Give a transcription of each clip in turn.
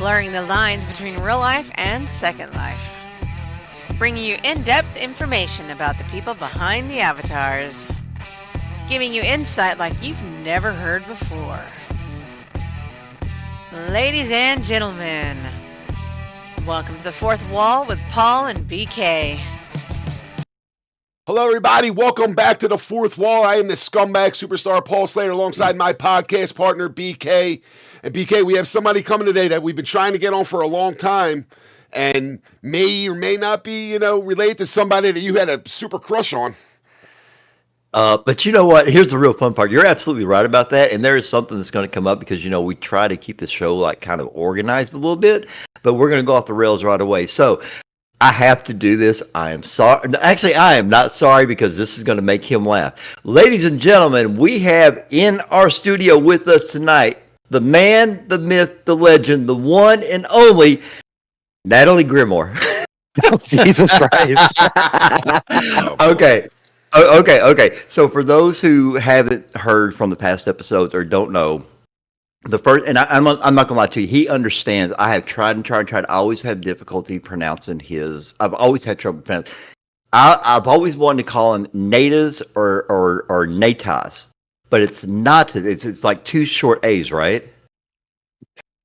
blurring the lines between real life and Second Life. Bringing you in-depth information about the people behind the avatars. Giving you insight like you've never heard before. Ladies and gentlemen, welcome to the Fourth Wall with Paul and BK. Hello, everybody. Welcome back to the Fourth Wall. I am the scumbag superstar Paul Slater alongside my podcast partner, BK. And BK, we have somebody coming today that we've been trying to get on for a long time and may or may not be, related to somebody that you had a super crush on. But you know what? Here's the real fun part. You're absolutely right about that. And there is something that's going to come up because, we try to keep the show like kind of organized a little bit, but we're going to go off the rails right away. So I have to do this. I am sorry. Actually, I am not sorry because this is going to make him laugh. Ladies and gentlemen, we have in our studio with us tonight the man, the myth, the legend, the one and only Natalie Grimore. Oh, Jesus Christ. Okay. Okay. So for those who haven't heard from the past episodes or don't know, the first, and I'm not gonna lie to you, he understands. I have tried and tried. I always have difficulty pronouncing his. I've always had trouble pronouncing. I've always wanted to call him Natas or Natas, but it's not. It's like two short A's, right?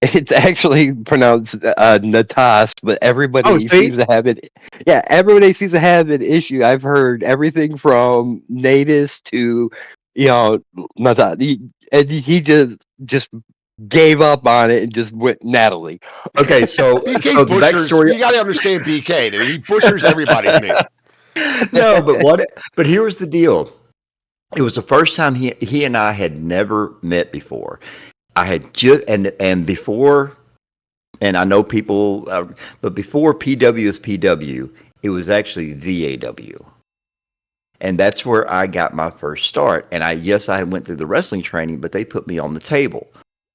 It's actually pronounced Natas, but everybody seems to have it. Yeah, everybody seems to have an issue. I've heard everything from Natas to, Natas, and he just gave up on it and just went Natalie. Okay, so BK so the backstory. You got to understand BK. He butchers everybody's name. No, but here's the deal. It was the first time he and I had never met before. I had just and before, and I know people, but before PW is PW, it was actually VAW, and that's where I got my first start. And I went through the wrestling training, but they put me on the table.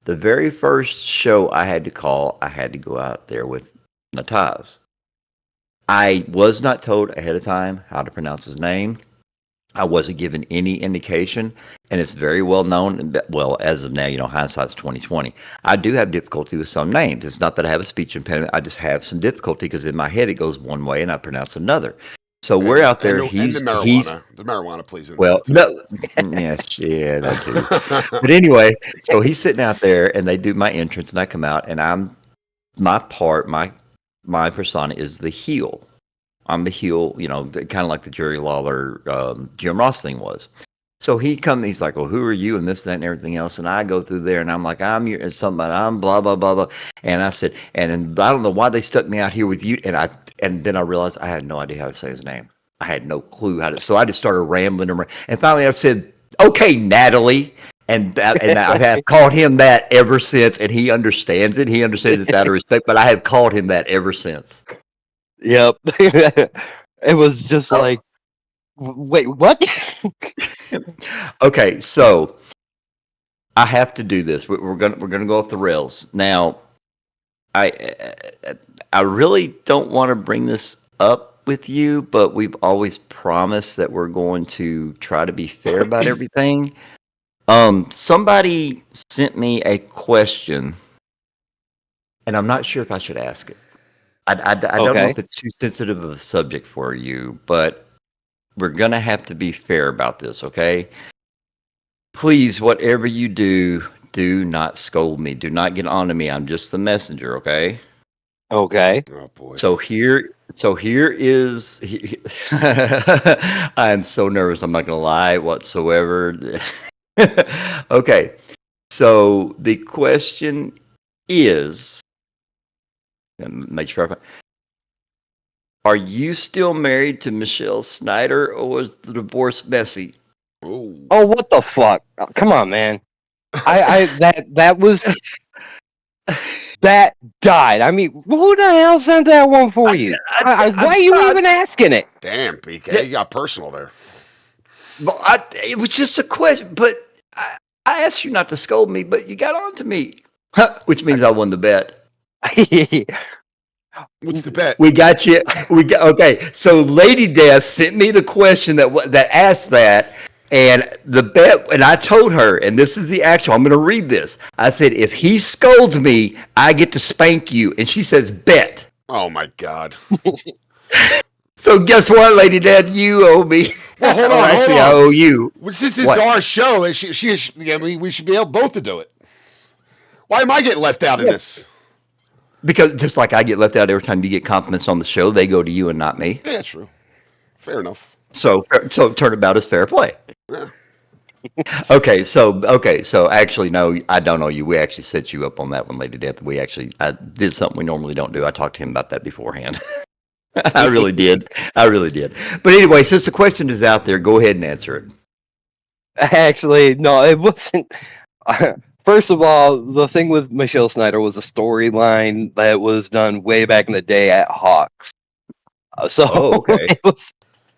The very first show I had to call, I had to go out there with Natas. I was not told ahead of time how to pronounce his name. I wasn't given any indication, and it's very well known. Well, as of now, hindsight's 2020. I do have difficulty with some names. It's not that I have a speech impediment. I just have some difficulty because in my head it goes one way and I pronounce another. So we're out there. The marijuana, please. Well, no, yeah, that too. But anyway, so he's sitting out there, and they do my entrance, and I come out, and my persona is the heel. I'm the heel, kind of like the Jerry Lawler, Jim Ross thing was. So he's like, well, who are you, and this, that, and everything else. And I go through there, and I'm like, I'm blah, blah, blah, blah. And I said, and I don't know why they stuck me out here with you. And then I realized I had no idea how to say his name. I had no clue how to. So I just started rambling around. And finally I said, okay, Natalie. And I have called him that ever since, and he understands it. He understands it's out of respect, but I have called him that ever since. Yep. It was just like, wait, what? Okay, so I have to do this. We're gonna go off the rails now. I really don't want to bring this up with you, but we've always promised that we're going to try to be fair about everything. Somebody sent me a question, and I'm not sure if I should ask it. I don't know if it's too sensitive of a subject for you, but we're going to have to be fair about this, okay? Please, whatever you do not scold me. Do not get on to me. I'm just the messenger, okay? Okay. Oh, boy. So here is... I'm so nervous, I'm not going to lie whatsoever. Okay, so the question is... Make sure are you still married to Michelle Snyder, or was the divorce messy? Oh, what the fuck? Oh, come on, man. That was that died. I mean, who the hell sent that one for you? Why are you even asking it? Damn, BK, you got personal there. Well, it was just a question, but I asked you not to scold me, but you got on to me, which means I won the bet. What's the bet? We got you. Okay. So Lady Death sent me the question that asked that, And the bet, and I told her, and this is the actual, I'm going to read this. I said, if he scolds me, I get to spank you. And she says, bet. Oh my God. So guess what, Lady Dad? You owe me. Well, hold Or on, actually, hold I on. owe you. Since it's What? our show, I mean, we should be able both to do it. Why am I getting left out in this? Because just like I get left out every time you get compliments on the show, they go to you and not me. Yeah, true. Fair enough. So turnabout is fair play. Yeah. So actually, no, I don't know you. We actually set you up on that one, Lady Death. I did something we normally don't do. I talked to him about that beforehand. I really did. But anyway, since the question is out there, go ahead and answer it. Actually, no, it wasn't. First of all, the thing with Michelle Snyder was a storyline that was done way back in the day at Hawks. So Oh, okay.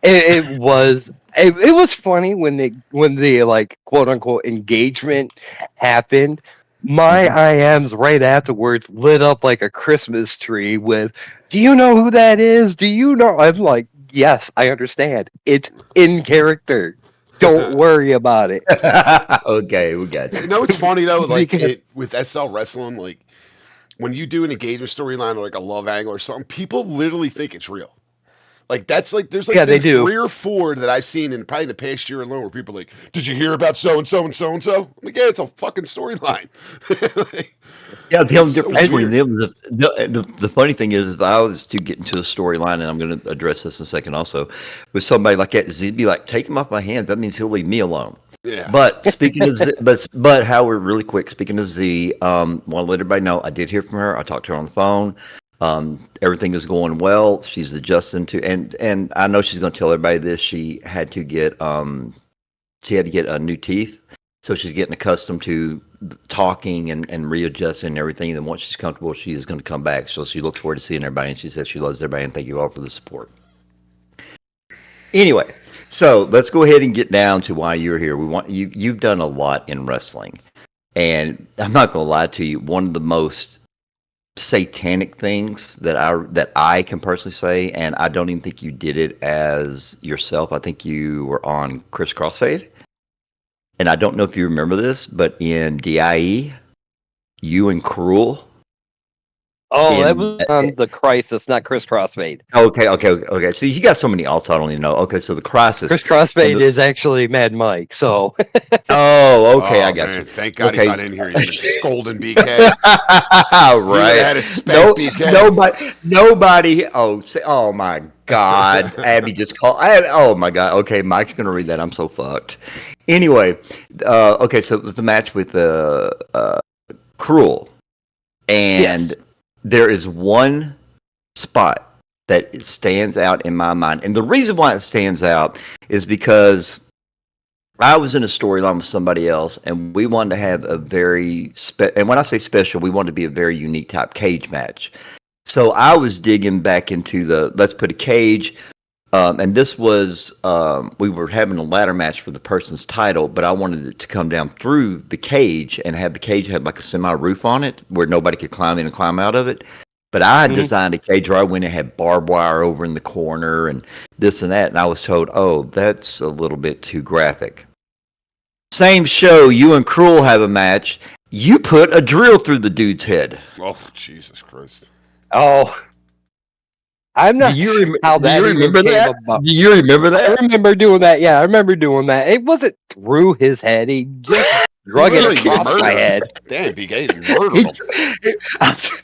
it was funny when the like quote unquote engagement happened. My IMs right afterwards lit up like a Christmas tree with, "Do you know who that is? Do you know?" I'm like, "Yes, I understand. It's in character. Don't worry about it." Okay, we got you. You know what's funny though, like Because- with SL Wrestling, like when you do an engagement storyline or like a love angle or something, people literally think it's real. Like that's like there's like Yeah, they been do. 3 or 4 that I've seen in probably the past year alone where people are like, "Did you hear about so and so and so and so?" I'm like, yeah, it's a fucking storyline. Yeah, the only It's so difference between weird. them, the funny thing is, if I was to get into a storyline, and I'm going to address this in a second also, with somebody like that, he'd be like, take him off my hands. That means he'll leave me alone. Yeah. But speaking of, but Howard, really quick, speaking of Z, want to let everybody know, I did hear from her. I talked to her on the phone. Everything is going well. She's adjusting to, and I know she's going to tell everybody this. She had to get new teeth, so she's getting accustomed to talking and readjusting and everything. And once she's comfortable, she is going to come back. So she looks forward to seeing everybody, and she says she loves everybody, and thank you all for the support. Anyway, so let's go ahead and get down to why you're here. We want you. You've done a lot in wrestling, and I'm not going to lie to you. One of the most satanic things that I can personally say, and I don't even think you did it as yourself. I think you were on Chris Crossfade, and I don't know if you remember this, but in DIE, you and Cruel. Oh, that was on the Crisis, not Chris Crossfade. Okay. See, you got so many alts, I don't even know. Okay, so the Crisis. Chris Crossfade is actually Mad Mike. So. Oh, okay, I got man. you. Thank God Okay. he's not in here. He's been scolding BK. Right. Had to spank BK. Nobody. Oh my God. Abby just called. Oh my God. Okay, Mike's gonna read that. I'm so fucked. Anyway, okay, so it was the match with Cruel, and Yes. there is one spot that stands out in my mind, and the reason why it stands out is because I was in a storyline with somebody else, and we wanted to have a very and when I say special, we wanted to be a very unique type cage match. So I was digging back into the let's put a cage, and this was we were having a ladder match for the person's title, but I wanted it to come down through the cage and have the cage have like a semi roof on it where nobody could climb in and climb out of it. But I designed a cage where I went and had barbed wire over in the corner and this and that, and I was told, "Oh, that's a little bit too graphic." Same show, you and Cruel have a match. You put a drill through the dude's head. Oh, Jesus Christ. Oh. I'm not Do you sure how that even remember came that? about. Do you remember I that? remember doing that. Yeah, I remember doing that. It wasn't through his head. He just drug it Literally across my murdered him. head. Damn, BK murdered him.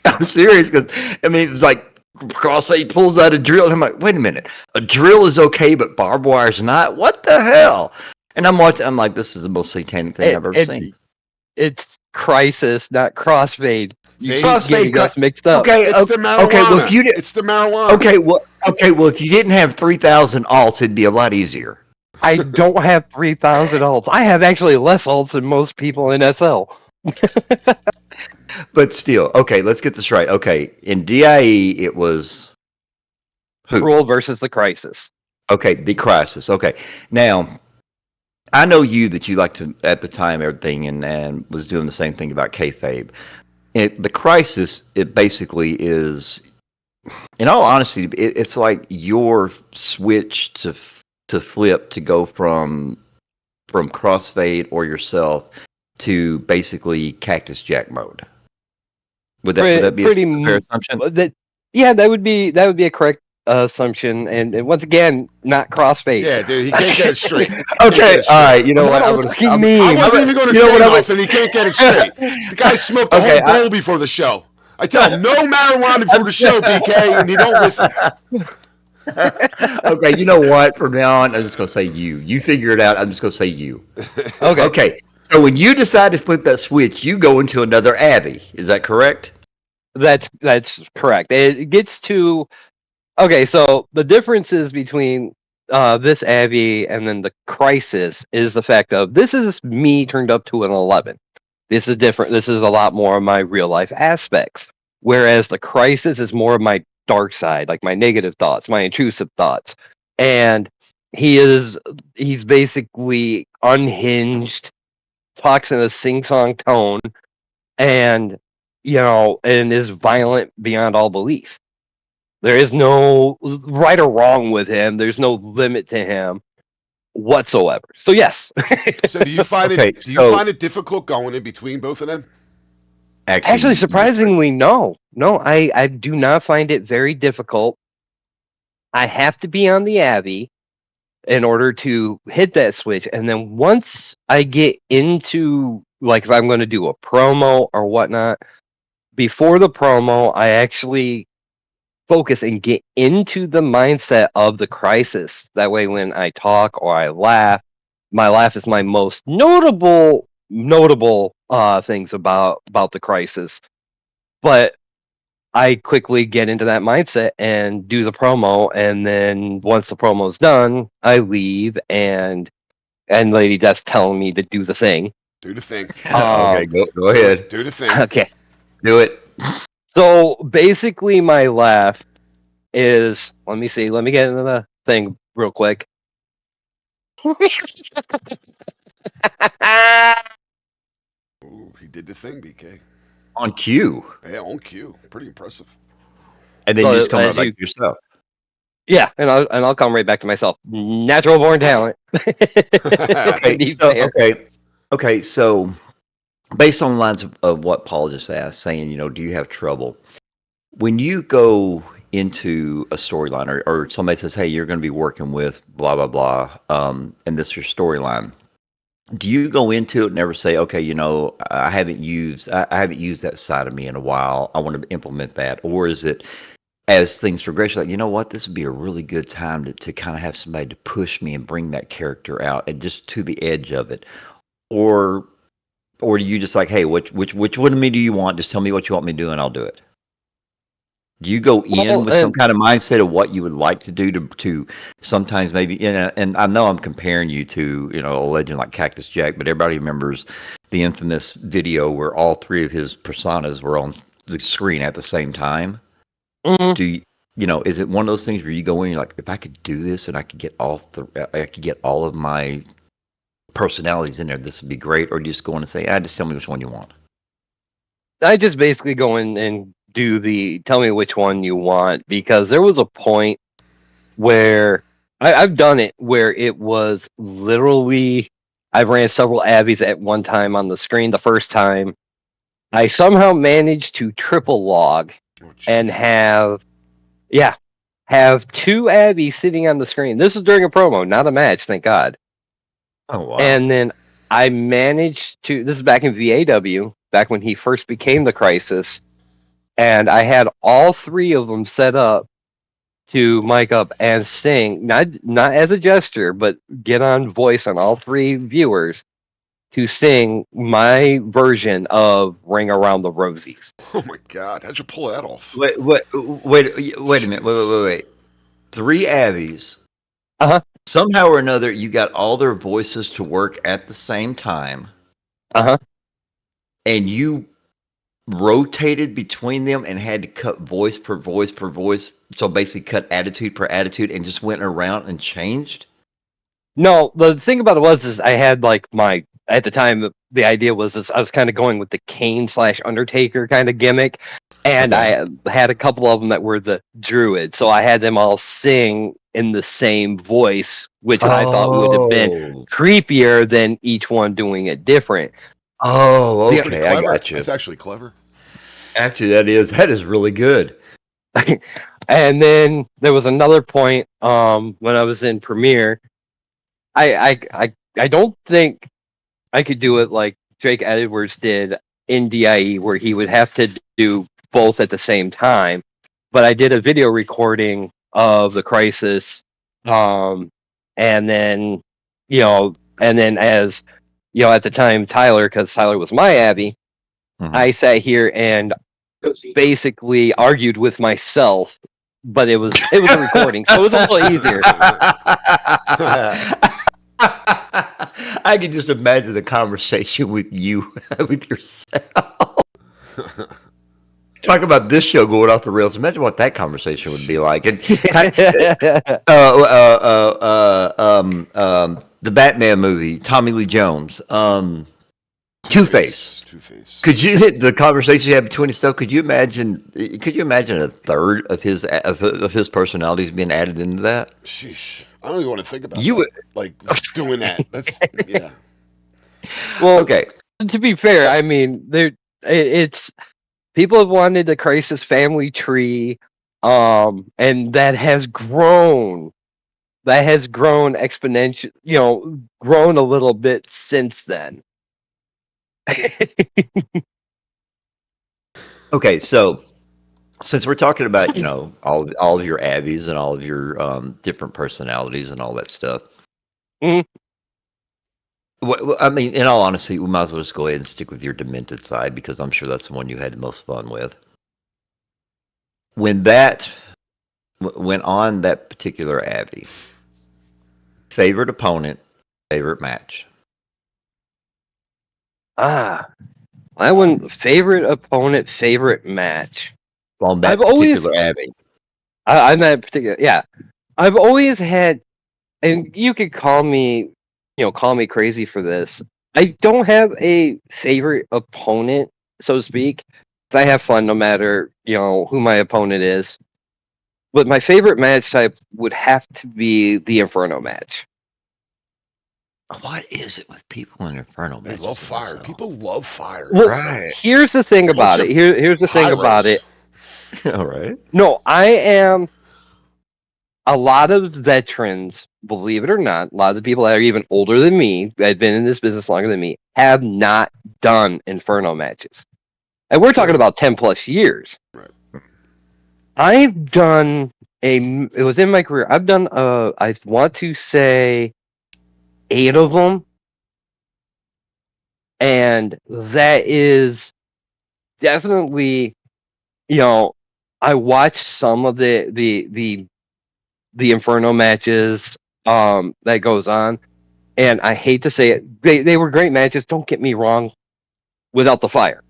I'm serious because I mean it was like Crossfade pulls out a drill and I'm like, wait a minute, a drill is okay, but barbed wire's not. What the hell? And I'm watching. I'm like, this is the most satanic thing I've ever seen. It's Crisis, not Crossfade. You keep Crossfade getting us mixed up. Okay, It's the marijuana. okay. Well, if you did, It's the marijuana. okay. Well, if you didn't have 3,000 alts, it'd be a lot easier. I don't have 3,000 alts. I have actually less alts than most people in SL. But still, okay. Let's get this right. Okay, in DIE, it was who? Cruel versus the Crisis. Okay, the Crisis. Okay, now I know that you like to at the time everything and was doing the same thing about kayfabe. The Crisis, it basically is, in all honesty, it's like your switch to flip to go from from crossfade or yourself to basically Cactus Jack mode. Would that be a fair assumption? That would be a correct assumption. And once again, not crossfade. Yeah, dude, he can't get it straight. Okay, all right. You know what? I wasn't even going to say nothing. He can't get it straight. The guy smoked the whole bowl before the show. I tell him no marijuana before the show, BK, and he don't listen. Okay, you know what? From now on, I'm just going to say you. You figure it out. I'm just going to say you. Okay. So when you decide to flip that switch, you go into another Abbey. Is that correct? That's correct. It gets to so the differences between this Abbey and then the Crisis is the fact of this is me turned up to an 11. This is different. This is a lot more of my real life aspects. Whereas the Crisis is more of my dark side, like my negative thoughts, my intrusive thoughts. And he's basically unhinged, talks in a sing-song tone, and and is violent beyond all belief. There is no right or wrong with him. There's no limit to him whatsoever. So yes. So do you find it difficult going in between both of them? Actually, surprisingly, no. No, I do not find it very difficult. I have to be on the Abbey in order to hit that switch. And then once I get into, like, if I'm going to do a promo or whatnot, before the promo, I actually focus and get into the mindset of the Crisis. That way, when I talk or I laugh, my laugh is my most notable things about the Crisis. But I quickly get into that mindset and do the promo, and then once the promo's done, I leave, and Lady Death's telling me to do the thing. Do the thing. Okay, go ahead. Do the thing. Okay. Do it. So basically my laugh is, let me get into the thing real quick. Ooh, he did the thing, BK. On cue. Yeah, on cue. Pretty impressive. And then you just come right back to yourself. Yeah, and I'll come right back to myself. Natural born talent. Okay, so based on the lines of what Paul just asked, saying, do you have trouble? When you go into a storyline or somebody says, hey, you're going to be working with blah, blah, blah, and this is your storyline, do you go into it and never say, okay, I haven't used that side of me in a while. I want to implement that. Or is it as things progress, like, you know what, this would be a really good time to kind of have somebody to push me and bring that character out and just to the edge of it? Or do you just like, hey, which one of me do you want? Just tell me what you want me to do and I'll do it. Do you go in with some kind of mindset of what you would like to do to sometimes maybe, and I know I'm comparing you to, a legend like Cactus Jack, but everybody remembers the infamous video where all three of his personas were on the screen at the same time. Mm-hmm. Do you, is it one of those things where you go in, you're like, if I could do this and I could get all of my personalities in there, this would be great? Or do you just go in and say, just tell me which one you want? I just basically go in and do the tell me which one you want, because there was a point where I've done it where it was literally, I've ran several Abbeys at one time on the screen. The first time I somehow managed to triple log and have two Abbeys sitting on the screen. This is during a promo, not a match, thank God. Oh wow. And then I managed to, this is back in VAW, back when he first became the Crisis, and I had all three of them set up to mic up and sing, not as a gesture, but get on voice on all three viewers to sing my version of Ring Around the Rosies. Oh my God, how'd you pull that off? Wait a minute. Wait. 3 Abbeys. Uh-huh. Somehow or another, you got all their voices to work at the same time. Uh-huh. And you rotated between them and had to cut voice per voice per voice. So basically cut attitude per attitude and just went around and changed? No, the thing about it is I had like at the time, the idea was this, I was kind of going with the Kane / Undertaker kind of gimmick. And Okay. I had a couple of them that were the druid, so I had them all sing in the same voice, which I thought would have been Oh. creepier than each one doing it different. Oh, The Pretty okay. I clever. got you. That's actually clever. Actually, that is really good. And then there was another point when I was in Premiere. I don't think I could do it like Drake Edwards did in DIE, where he would have to do both at the same time. But I did a video recording of the Crisis, and then and then as at the time Tyler, because Tyler was my Abby, Mhm. I sat here and basically argued with myself, but it was a recording, so it was a little easier. I can just imagine the conversation with you, with yourself. Talk about this show going off the rails. Imagine what that conversation would be like. And the Batman movie, Tommy Lee Jones, Two-Face. Two-Face. Could you hit the conversation you had between yourself? Could you imagine? Could you imagine a third of his personalities being added into that? Sheesh. I don't even want to think about You that. would. Like doing that. That's yeah. Well, Okay. to be fair, I mean, it's people have wanted the Crisis family tree, and that has grown. That has grown exponential, grown a little bit since then. Okay. So since we're talking about all of your Abbeys and all of your different personalities and all that stuff, Mhm. I mean, in all honesty, we might as well just go ahead and stick with your demented side because I'm sure that's the one you had the most fun with. When that went on that particular Abbey, favorite opponent, favorite match. I wouldn't favorite opponent, favorite match. On that I've always particular Abbey. I'm that particular, yeah. I've always had, and you could call me crazy for this. I don't have a favorite opponent, so to speak. 'Cause I have fun no matter who my opponent is. But my favorite match type would have to be the Inferno match. What is it with people in Inferno They matches? love with fire. myself? People love fire. Well, It's like Right. here's the thing a bunch about it. of Here's the thing about pyros. it. All right. No, I am a lot of veterans, believe it or not, a lot of the people that are even older than me, that have been in this business longer than me, have not done Inferno matches. And we're talking about 10 plus years. Right. I've done within my career, I've done, I want to say 8 of them. And that is definitely, I watched some of the Inferno matches that goes on, and I hate to say it, they were great matches, don't get me wrong, without the fire.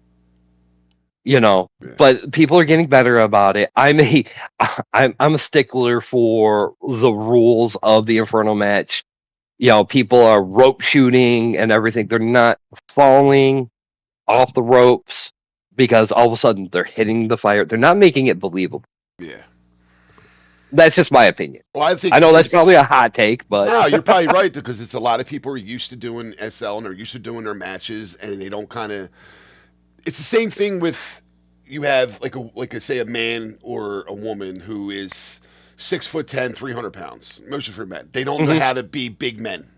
Yeah. But people are getting better about it. I'm a stickler for the rules of the Inferno match. People are rope shooting and everything. They're not falling off the ropes because all of a sudden they're hitting the fire. They're not making it believable. Yeah. That's just my opinion. Well, I think I know that's probably a hot take, but no, you're probably right because it's a lot of people are used to doing SL and they're used to doing their matches and they don't kind of. It's the same thing with you have like say a man or a woman who is 6'10", 300 pounds. Most of them men. They don't know how to be big men.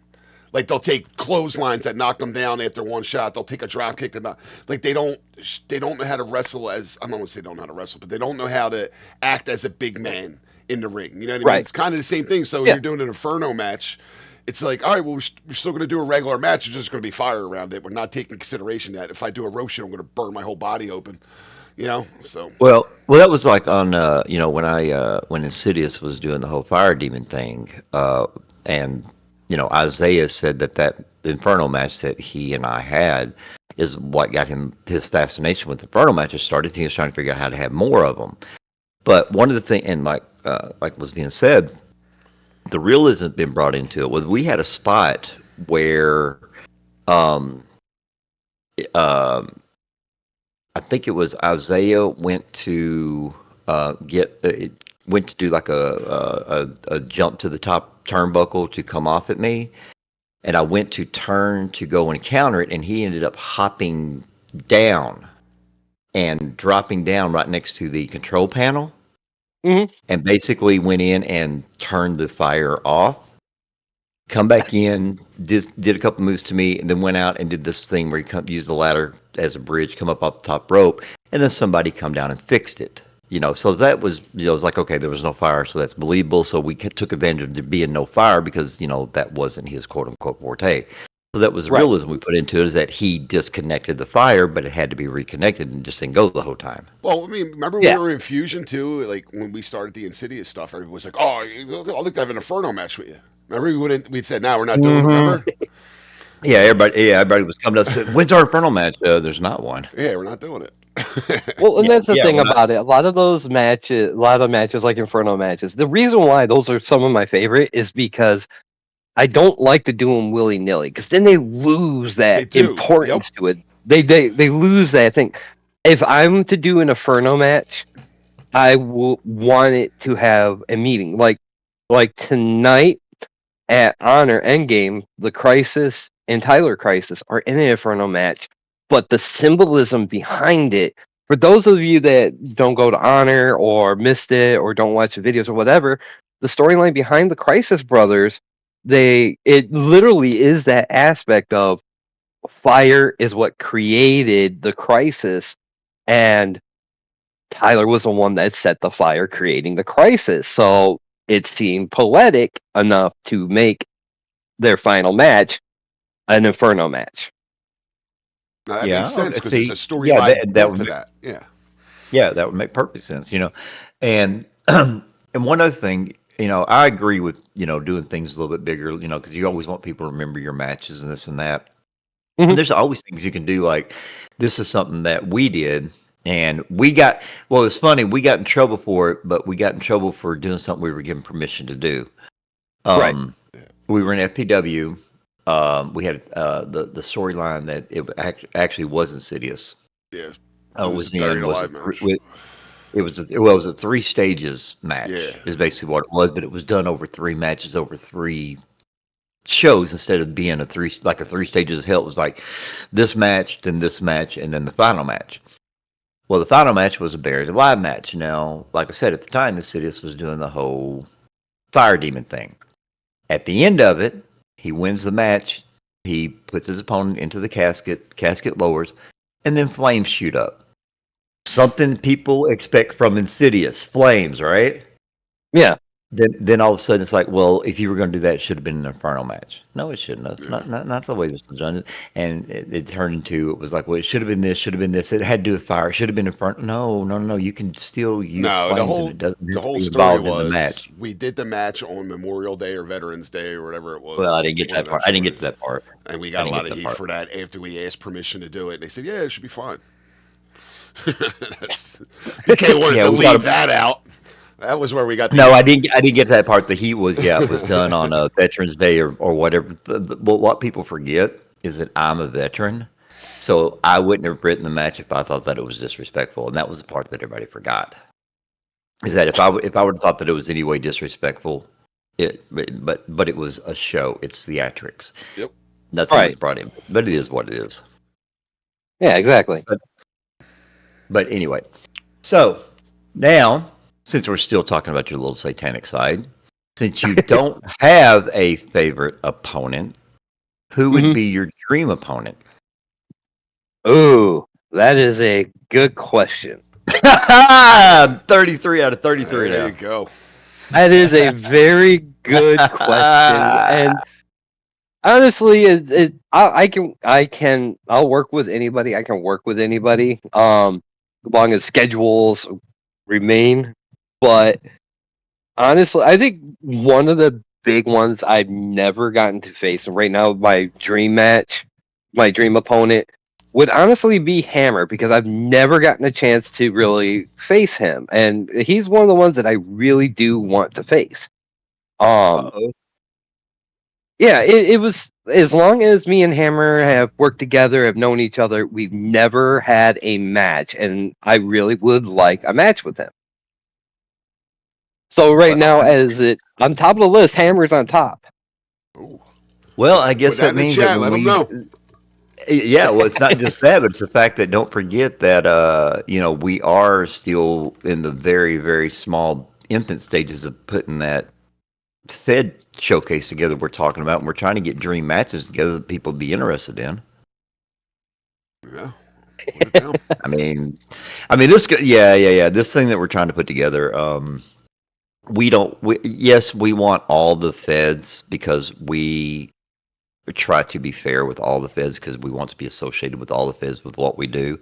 Like they'll take clotheslines that knock them down after one shot. They'll take a drop kick that like they don't know how to wrestle as I'm not gonna say they don't know how to wrestle, but they don't know how to act as a big man in the ring. You know what I mean? Right. It's kind of the same thing. So if you're doing an Inferno match, it's like, all right, well, we're still going to do a regular match. There's just going to be fire around it. We're not taking consideration that if I do a Roshan, I'm going to burn my whole body open. So. Well, that was like on when Insidious was doing the whole fire demon thing, and Isaiah said that Inferno match that he and I had is what got him his fascination with Inferno matches started. He was trying to figure out how to have more of them. But one of the things, and like was being said, the realism been brought into it. Was we had a spot where, um, I think it was Isaiah went to went to do like a jump to the top turnbuckle to come off at me, and I went to turn to go and counter it, and he ended up hopping down and dropping down right next to the control panel, and basically went in and turned the fire off. Come back in, did a couple moves to me, and then went out and did this thing where you use the ladder as a bridge, come up off the top rope, and then somebody come down and fixed it. So that was, it was like, okay, there was no fire, so that's believable. So we took advantage of there being no fire because, that wasn't his quote unquote forte. So that was the realism we put into it, is that he disconnected the fire, but it had to be reconnected and just didn't go the whole time. Well, I mean, remember when we were in Fusion too? Like when we started the Insidious stuff, everybody was like, "Oh, I'd like to have an Inferno match with you." Remember we'd said, "No, we're not doing it." Remember? Yeah, everybody was coming to us. When's our Inferno match? There's not one. Yeah, we're not doing it. Well, and that's the thing about it. A lot of those matches, like Inferno matches, the reason why those are some of my favorite is because I don't like to do them willy nilly, because then they lose that importance to it. They lose that thing. If I'm to do an Inferno match, I will want it to have a meeting. Like tonight at Honor Endgame, the Crisis and Tyler Crisis are in an Inferno match, but the symbolism behind it, for those of you that don't go to Honor or missed it or don't watch the videos or whatever, the storyline behind the Crisis brothers, it literally is that aspect of fire is what created the Crisis, and Tyler was the one that set the fire, creating the Crisis. So it seemed poetic enough to make their final match an Inferno match. Now, that makes sense because it's a storyline built to that. Yeah, that would make perfect sense. And and one other thing, I agree with doing things a little bit bigger. Because you always want people to remember your matches and this and that. And there's always things you can do. Like this is something that we did. And it was funny. We got in trouble for it, but we got in trouble for doing something we were given permission to do. Right. We were in FPW. We had the storyline that it actually was Insidious. Yeah. It was a 3 stages match. Yeah. Is basically what it was, but it was done over 3 matches over 3 shows instead of being a 3 stages of hell. It was like this match, then this match, and then the final match. Well, the final match was a Buried Alive match. Now, like I said, at the time, Insidious was doing the whole fire demon thing. At the end of it, he wins the match. He puts his opponent into the casket. Casket lowers, and then flames shoot up. Something people expect from Insidious, flames, right? Yeah. Then all of a sudden it's like, well, if you were going to do that, it should have been an Inferno match. No, it shouldn't have. Not the way this was done. And it turned into, it was like, well, it should have been this, should have been this. It had to do with fire. It should have been Inferno. No. You can still use flames, and it doesn't the whole story was in the match. We did the match on Memorial Day or Veterans Day or whatever it was. Well, I didn't get to that part. I didn't get to that part. And we got a lot of heat for that after we asked permission to do it. And they said, yeah, it should be fine. BK wanted to leave that out. That was where we got. I didn't get to that part. The heat was it was done on a Veterans Day or whatever. What people forget is that I'm a veteran, so I wouldn't have written the match if I thought that it was disrespectful, and that was the part that everybody forgot. Is that if I would have thought that it was any way disrespectful, but it was a show. It's theatrics. Yep. Nothing was brought in, but it is what it is. Yeah, exactly. But anyway, so now, since we're still talking about your little satanic side, since you don't have a favorite opponent, who would be your dream opponent? Ooh, that is a good question. 33 out of 33 now. There you go. That is a very good question. And honestly, I'll work with anybody. I can work with anybody. As long as schedules remain. But honestly, I think one of the big ones I've never gotten to face, and right now my dream opponent would honestly be Hammer, because I've never gotten a chance to really face him, and he's one of the ones that I really do want to face. Yeah, it was, as long as me and Hammer have worked together, have known each other, we've never had a match, and I really would like a match with him. So right now, as it on top of the list, Hammer's on top. Ooh. Well, I guess Put that that in the means that chat. when Let them we, know. yeah, well, it's not just that, but it's the fact that don't forget that we are still in the very, very small infant stages of putting that Fed showcase together we're talking about, and we're trying to get dream matches together that people would be interested in. Yeah. Put it down. I mean, this, yeah. This thing that we're trying to put together, yes, we want all the feds because we try to be fair with all the feds because we want to be associated with all the feds with what we do.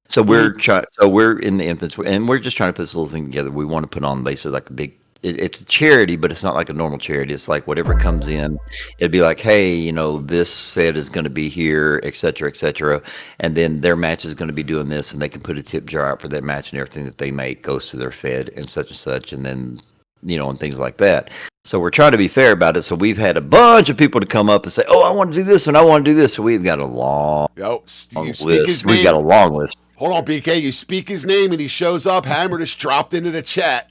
So we're in the infants, and we're just trying to put this little thing together. We want to put on basically like a big. It's a charity, but it's not like a normal charity. It's like whatever comes in, it'd be like, hey, this Fed is going to be here, et cetera, and then their match is going to be doing this, and they can put a tip jar out for that match, and everything that they make goes to their Fed and such, and then and things like that. So we're trying to be fair about it. So we've had a bunch of people to come up and say, oh, I want to do this and I want to do this. So we've got a long Yo, you speak list. his We've got a name. long list. Hold on, BK. You speak his name and he shows up. Hammer just dropped into the chat.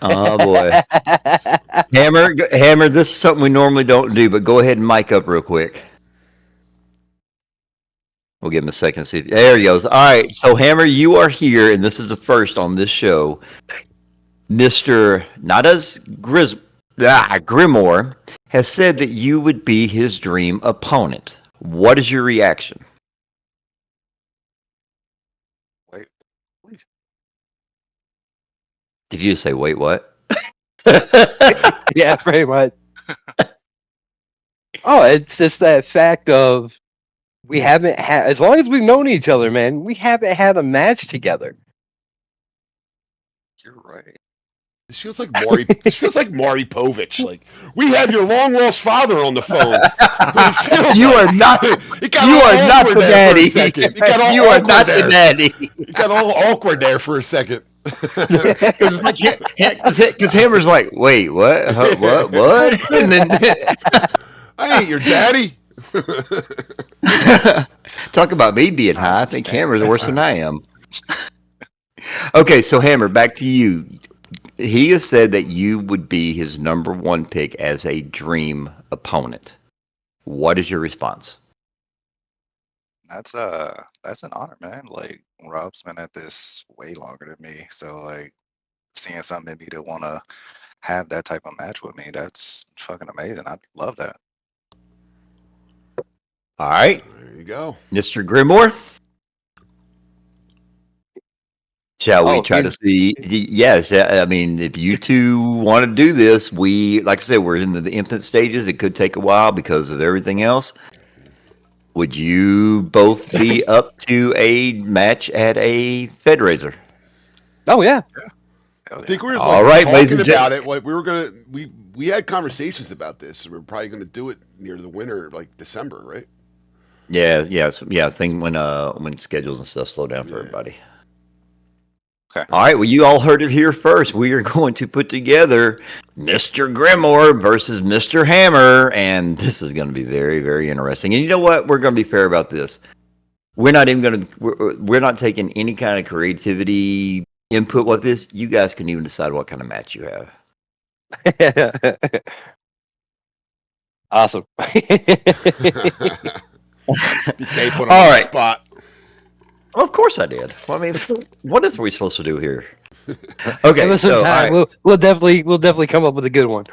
Oh boy, Hammer. This is something we normally don't do, but go ahead and mic up real quick. We'll give him a second to see. There he goes. All right, so Hammer, you are here, and this is the first on this show. Mr. Natas Grimoire has said that you would be his dream opponent. What is your reaction? Wait. Did you just say, wait, what? Yeah, pretty much. Oh, it's just that fact of we haven't had, as long as we've known each other, man, we haven't had a match together. You're right. This feels like Maury. This feels like Maury Povich. Like we have your long lost father on the phone. You are not. You are not the daddy. You are not the daddy. It got all awkward there for a second. Because Hammer's like, wait, what? What? And then I ain't your daddy. talk about me being high. I think Hammer's worse than I am. Okay, so Hammer, back to you. He has said that you would be his number one pick as a dream opponent. What is your response? That's an honor, man. Like Rob's been at this way longer than me, so like seeing something in me to want to have that type of match with me, that's fucking amazing. I love that. All right, There you go. Mr. Grimoire. Shall we try to see? Yes, I mean, if you two want to do this, like I said, we're in the infant stages. It could take a while because of everything else. Would you both be up to a match at a Fed Raiser? Oh yeah. I think we were All right, talking about it. Like we had conversations about this. We are probably gonna do it near the winter, like December, right? Yeah. Thing when schedules and stuff slow down for everybody. Okay. All right. Well, you all heard it here first. We are going to put together Mr. Grimoire versus Mr. Hammer, and this is going to be very, very interesting. And you know what? We're going to be fair about this. We're not even going to. We're not taking any kind of creativity input with this. You guys can even decide what kind of match you have. Awesome. BK put him on the spot. Well, of course I did. Well, I mean, what is we supposed to do here? Okay, Give us some time. Right. We'll definitely come up with a good one.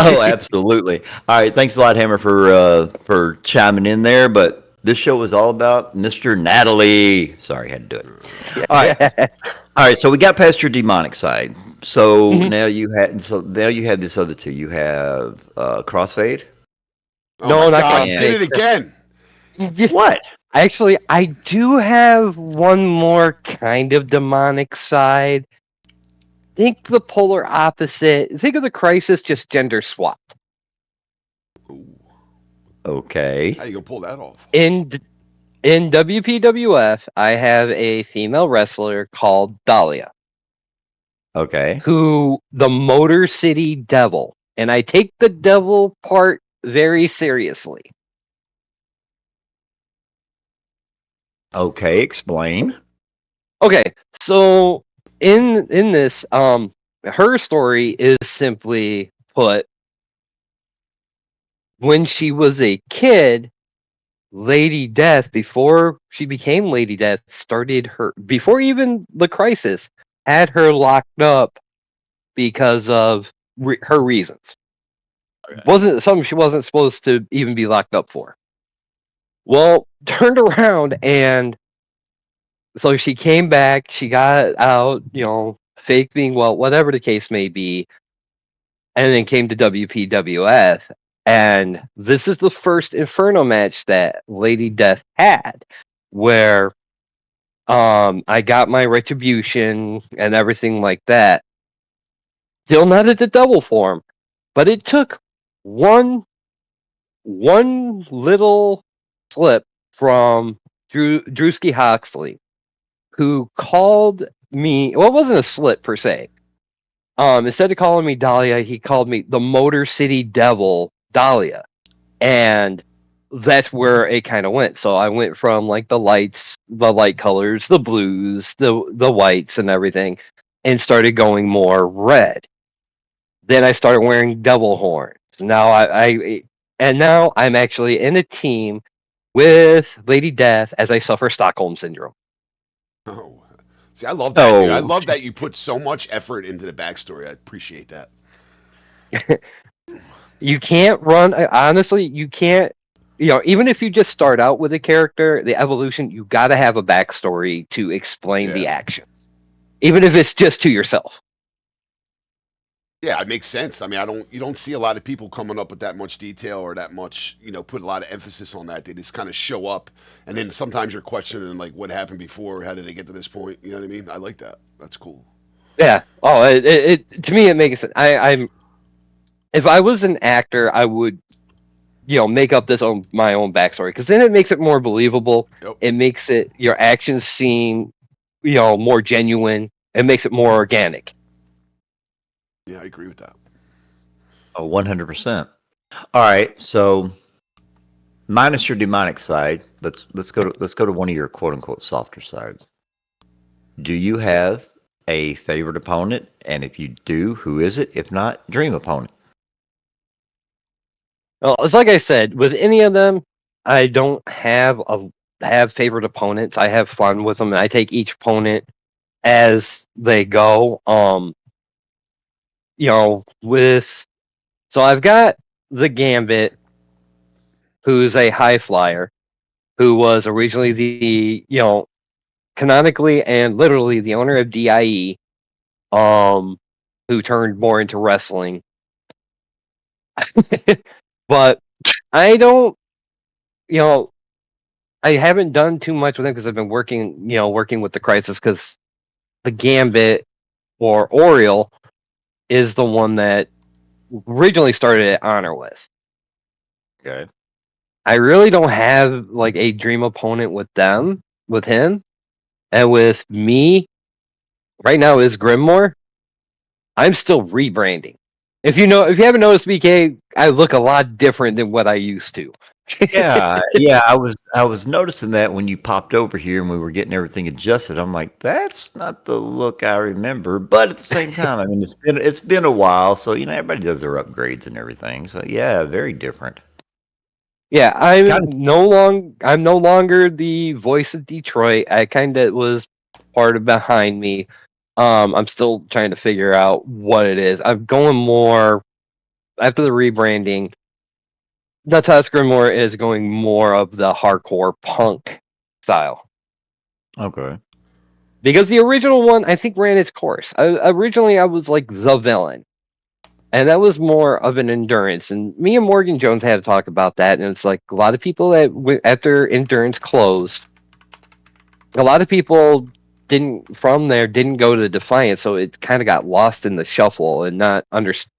Oh, absolutely. All right, thanks a lot, Hammer, for chiming in there. But this show was all about Mr. Natalie. Sorry, had to do it. All right. So we got past your demonic side. So now you had this other two. You have Crossfade. Oh no, not God, did it again. What? Actually, I do have one more kind of demonic side. Think the polar opposite. Think of the Crisis, just gender swapped. Ooh. Okay. How you gonna pull that off? In WPWF, I have a female wrestler called Dahlia. Okay. Who the Motor City Devil, and I take the devil part very seriously. Okay, explain. Okay, so in this, her story is simply put, when she was a kid, Lady Death, before she became Lady Death, started her, before even the crisis, had her locked up because of her reasons. Okay. Wasn't something she wasn't supposed to even be locked up for. Well, turned around, and so she came back, she got out, fake being well, whatever the case may be, and then came to WPWF. And this is the first Inferno match that Lady Death had, where I got my retribution and everything like that. Still not at the double form, but it took one little slip from Drewski Hoxley, who called me. Well, it wasn't a slip per se. Instead of calling me Dahlia, he called me the Motor City Devil Dahlia, and that's where it kind of went. So I went from like the lights, the light colors, the blues, the whites, and everything, and started going more red. Then I started wearing devil horns. Now and now I'm actually in a team with Lady Death as I suffer Stockholm syndrome. Oh, see, I love that, dude. I So love that you put so much effort into the backstory. I appreciate that. You can't run. Honestly, you can't. Even if you just start out with a character, the evolution, you got to have a backstory to explain the Yeah. action, even if it's just to yourself. Yeah, it makes sense. I mean, you don't see a lot of people coming up with that much detail or that much, put a lot of emphasis on that. They just kind of show up, and then sometimes you're questioning like what happened before, how did they get to this point? You know what I mean? I like that. That's cool. Yeah. Oh, it to me it makes sense. I'm if I was an actor, I would make up my own backstory, because then it makes it more believable. Yep. It makes it your actions seem more genuine. It makes it more organic. Yeah, I agree with that. 100%. All right, so minus your demonic side, let's go to one of your quote unquote softer sides. Do you have a favorite opponent? And if you do, who is it? If not, dream opponent. Well, it's like I said, with any of them, I don't have favorite opponents. I have fun with them, and I take each opponent as they go. With so I've got the Gambit, who's a high flyer, who was originally canonically and literally the owner of DIE, who turned more into wrestling. But I don't, you know, I haven't done too much with him because I've been working with the Crisis, because the Gambit, or Oriole, is the one that originally started at Honor with. Okay. I really don't have like a dream opponent with him, and with me right now is Grimmore. I'm still rebranding. If you haven't noticed, BK, I look a lot different than what I used to. Yeah. I was noticing that when you popped over here and we were getting everything adjusted. I'm like, that's not the look I remember. But at the same time, I mean, it's been a while, so everybody does their upgrades and everything. So yeah, very different. Yeah, Kind I'm no longer the voice of Detroit. I kind of was part of behind me. I'm still trying to figure out what it is. I'm going more after the rebranding. Natas Grimoire is going more of the hardcore punk style, of okay. because the original one, I think, ran its course. Originally, I was like the villain, and that was more of an endurance. And me and Morgan Jones had to talk about that. And it's like a lot of people that after endurance closed, a lot of people didn't go to Defiance, so it kind of got lost in the shuffle, and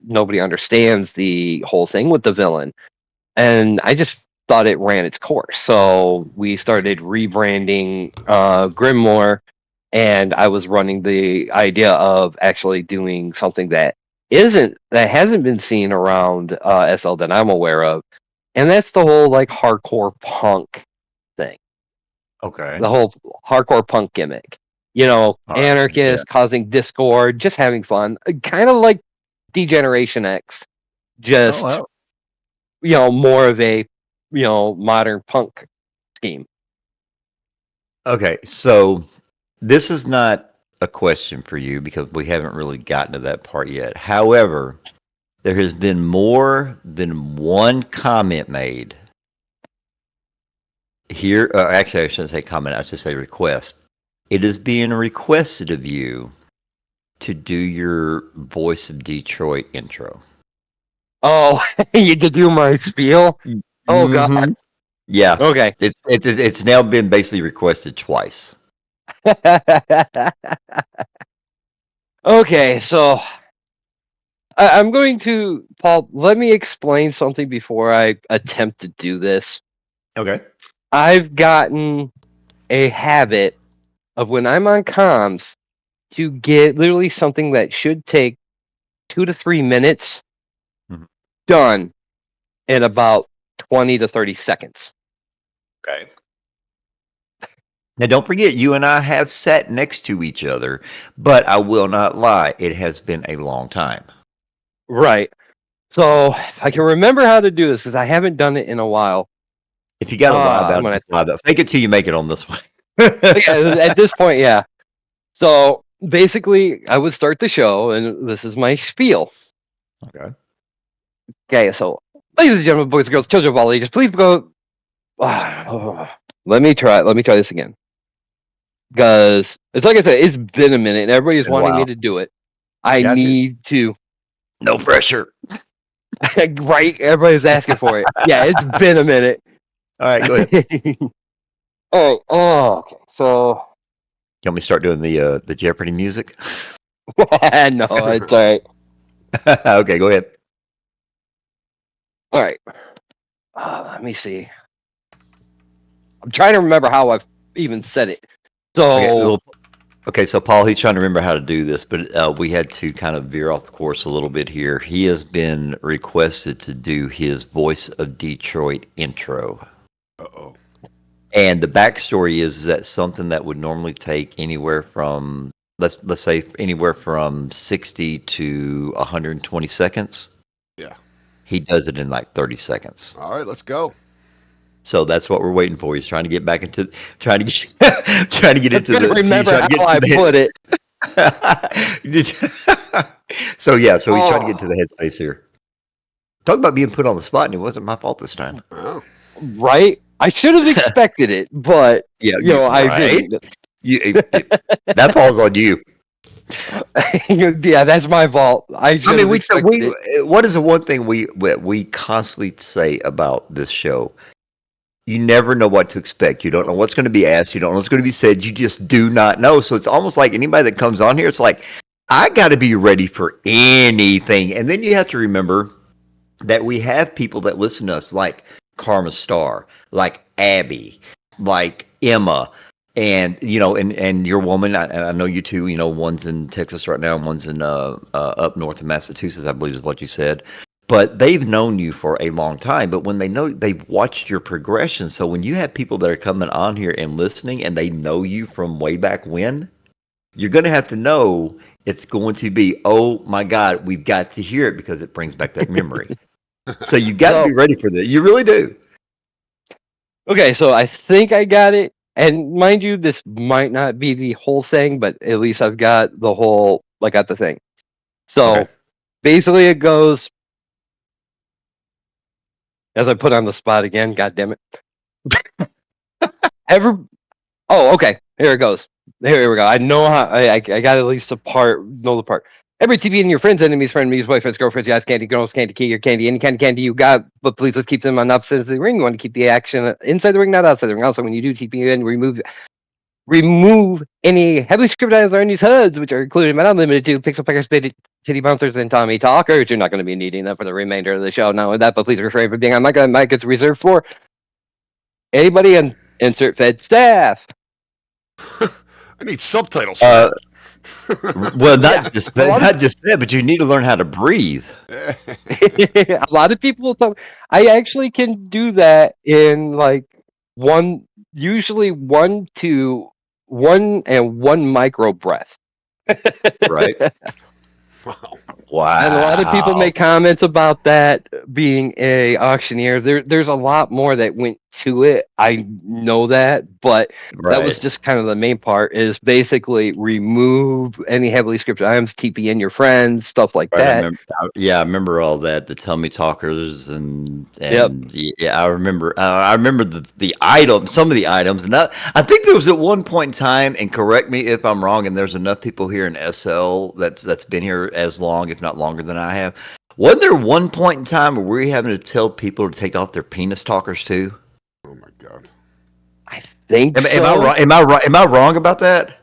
nobody understands the whole thing with the villain. And I just thought it ran its course, so we started rebranding Grimoire, and I was running the idea of actually doing something that hasn't been seen around SL that I'm aware of, and that's the whole like hardcore punk thing. Okay. The whole hardcore punk gimmick. You know, All right. anarchist, causing discord, just having fun. Kind of like Degeneration X. Just, Oh, well. you know, more of a, you know, modern punk scheme. Okay, so this is not a question for you because we haven't really gotten to that part yet. However, there has been more than one comment made here. Actually, I shouldn't say comment, I should say request. It is being requested of you to do your Voice of Detroit intro. Oh, you did do my spiel? Oh, God. Mhm. Yeah. Okay. It's now been basically requested twice. Okay, so I'm going to, Paul, let me explain something before I attempt to do this. Okay. I've gotten a habit of when I'm on comms to get literally something that should take 2 to 3 minutes Mhm. done in about 20 to 30 seconds. Okay. Now, don't forget, you and I have sat next to each other, but I will not lie, it has been a long time. Right. So if I can remember how to do this, because I haven't done it in a while. If you got to lie I'm about it, gonna just lie about it. Fake it till you make it on this one. yeah, at this point, yeah. So basically, I would start the show, and this is my spiel. Okay. Okay, so ladies and gentlemen, boys and girls, children of all ages, please go. Let me try. Let me try this again, because it's like I said, it's been a minute, and everybody's Been a wanting me while. to do it. I Got you. need to. No pressure. Right? Everybody's asking for it. Yeah, it's been a minute. All right, go ahead. All right. Oh, okay. So You want me to start doing the Jeopardy music? no, it's all right. Okay, go ahead. All right. Let me see. I'm trying to remember how I've even said it. Okay, So so Paul, he's trying to remember how to do this, but we had to kind of veer off the course a little bit here. He has been requested to do his Voice of Detroit intro. Uh-oh. And the backstory is that something that would normally take anywhere from let's say anywhere from 60 to 120 seconds. Yeah. He does it in like 30 seconds. All right, let's go. So that's what we're waiting for. He's trying to get back into trying to get trying to get I'm into trying to the remember trying to how I get put it. So yeah, so he's trying to get to the headspace here. Talk about being put on the spot, and it wasn't my fault this time. Oh. Right? I should have expected it, but Yeah, you know, I right? didn't. That falls on you. Yeah, that's my fault. I should have expected it. What is the one thing we constantly say about this show? You never know what to expect. You don't know what's going to be asked. You don't know what's going to be said. You just do not know. So it's almost like anybody that comes on here, it's like, I got to be ready for anything. And then you have to remember that we have people that listen to us, like Karma Star, like Abby, like Emma, and and your woman. I know you two. One's in Texas right now, and one's in up north in Massachusetts, I believe is what you said. But they've known you for a long time. But when they know, they've watched your progression. So when you have people that are coming on here and listening, and they know you from way back when, you're going to have to know it's going to be, oh my God, we've got to hear it because it brings back that memory. So you got to be ready for this. You really do. Okay, so I think I got it. And mind you, this might not be the whole thing, but at least I've got the whole, I got the thing. So basically it goes, as I put on the spot again, God damn it. Oh, okay. Here it goes. Here we go. I know how. I got at least know the part. Every TV and your friends, enemies, friends, boyfriends, girlfriends, guys, candy, girls, candy, key, or candy, any kind of candy you got. But please, let's keep them on opposites of the ring. You want to keep the action inside the ring, not outside the ring. Also, when you do TP in, remove any heavily scripted items on these HUDs, which are included but not limited to pixel packers, titty bouncers, and Tommy talkers. You're not going to be needing that for the remainder of the show. Not only that, but please refrain from being on mic. It's reserved for anybody and insert fed staff. I need subtitles for that. Well, Yeah, a lot of not just that, but you need to learn how to breathe. a lot of people tell I actually can do that in like one, usually one micro breath. Right. Wow. And a lot of people Wow. make comments about that being a auctioneer. There's a lot more that went to it. I know that, but that was Right. just kind of the main part. Is basically remove any heavily scripted items, TP in your friends, stuff like Right, that. yeah, I remember all that, the tummy talkers Yep. yeah, I remember the item, some of the items, and I think there was at one point in time, and correct me if I'm wrong, and there's enough people here in SL that's been here as long, if not longer than I have. Wasn't there one point in time where we were having to tell people to take off their penis talkers too? Oh my God. I think Am I so. wrong? Am I wrong about that?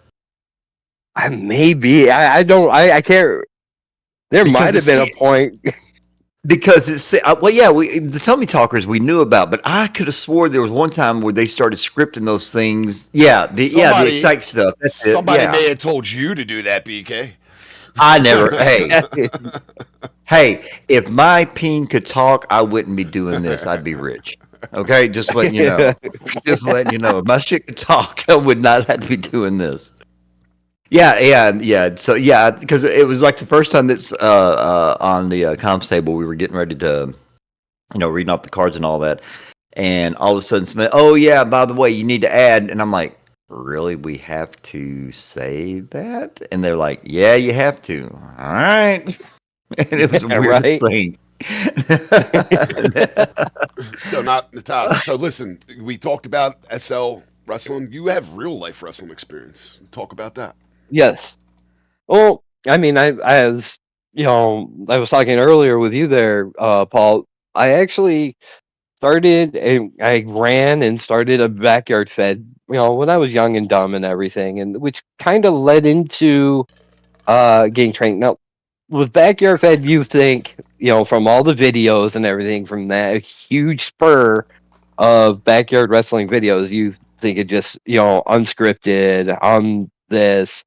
I maybe. I don't. I can't. There Because might have been a point. Because it's well, yeah, the tummy talkers we knew about, but I could have swore there was one time where they started scripting those things. Yeah, the Somebody, excite stuff. That's it. somebody Yeah, may have told you to do that, BK. I never. Hey, if my peen could talk, I wouldn't be doing this. I'd be rich. Okay, just letting you know. Just letting you know. If my shit could talk, I would not have to be doing this. Yeah. So yeah, because it was like the first time that's on the comms table, we were getting ready to, reading off the cards and all that. And all of a sudden, Smith, oh, yeah, by the way, you need to add. And I'm like, really? We have to say that? And they're like, yeah, you have to. All right. And it was the weirdest Right. thing. So not Natas. So listen, we talked about SL wrestling. You have real life wrestling experience. Talk about that. Yes. Well, I mean, as I was talking earlier with you there, Paul. I actually started and I ran and started a backyard fed. When I was young and dumb and everything, and which kind of led into getting trained. Now, with backyard fed, you think from all the videos and everything from that huge spur of backyard wrestling videos, you think it just unscripted on this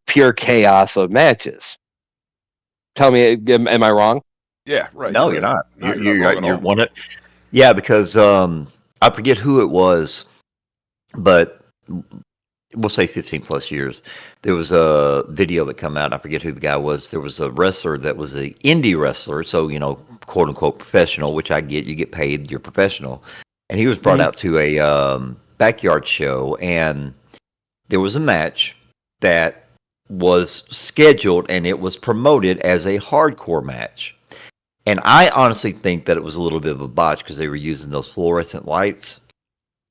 pure chaos of matches. Tell me, am I wrong? Yeah, right. No, you're not. No, you're not wrong at You're all. one. Yeah, because I forget who it was, but we'll say 15 plus years. There was a video that come out. I forget who the guy was. There was a wrestler that was an indie wrestler, so quote unquote professional, which I get. You get paid, you're professional. And he was brought Mhm. out to a backyard show, and there was a match that was scheduled, and it was promoted as a hardcore match. And I honestly think that it was a little bit of a botch because they were using those fluorescent lights.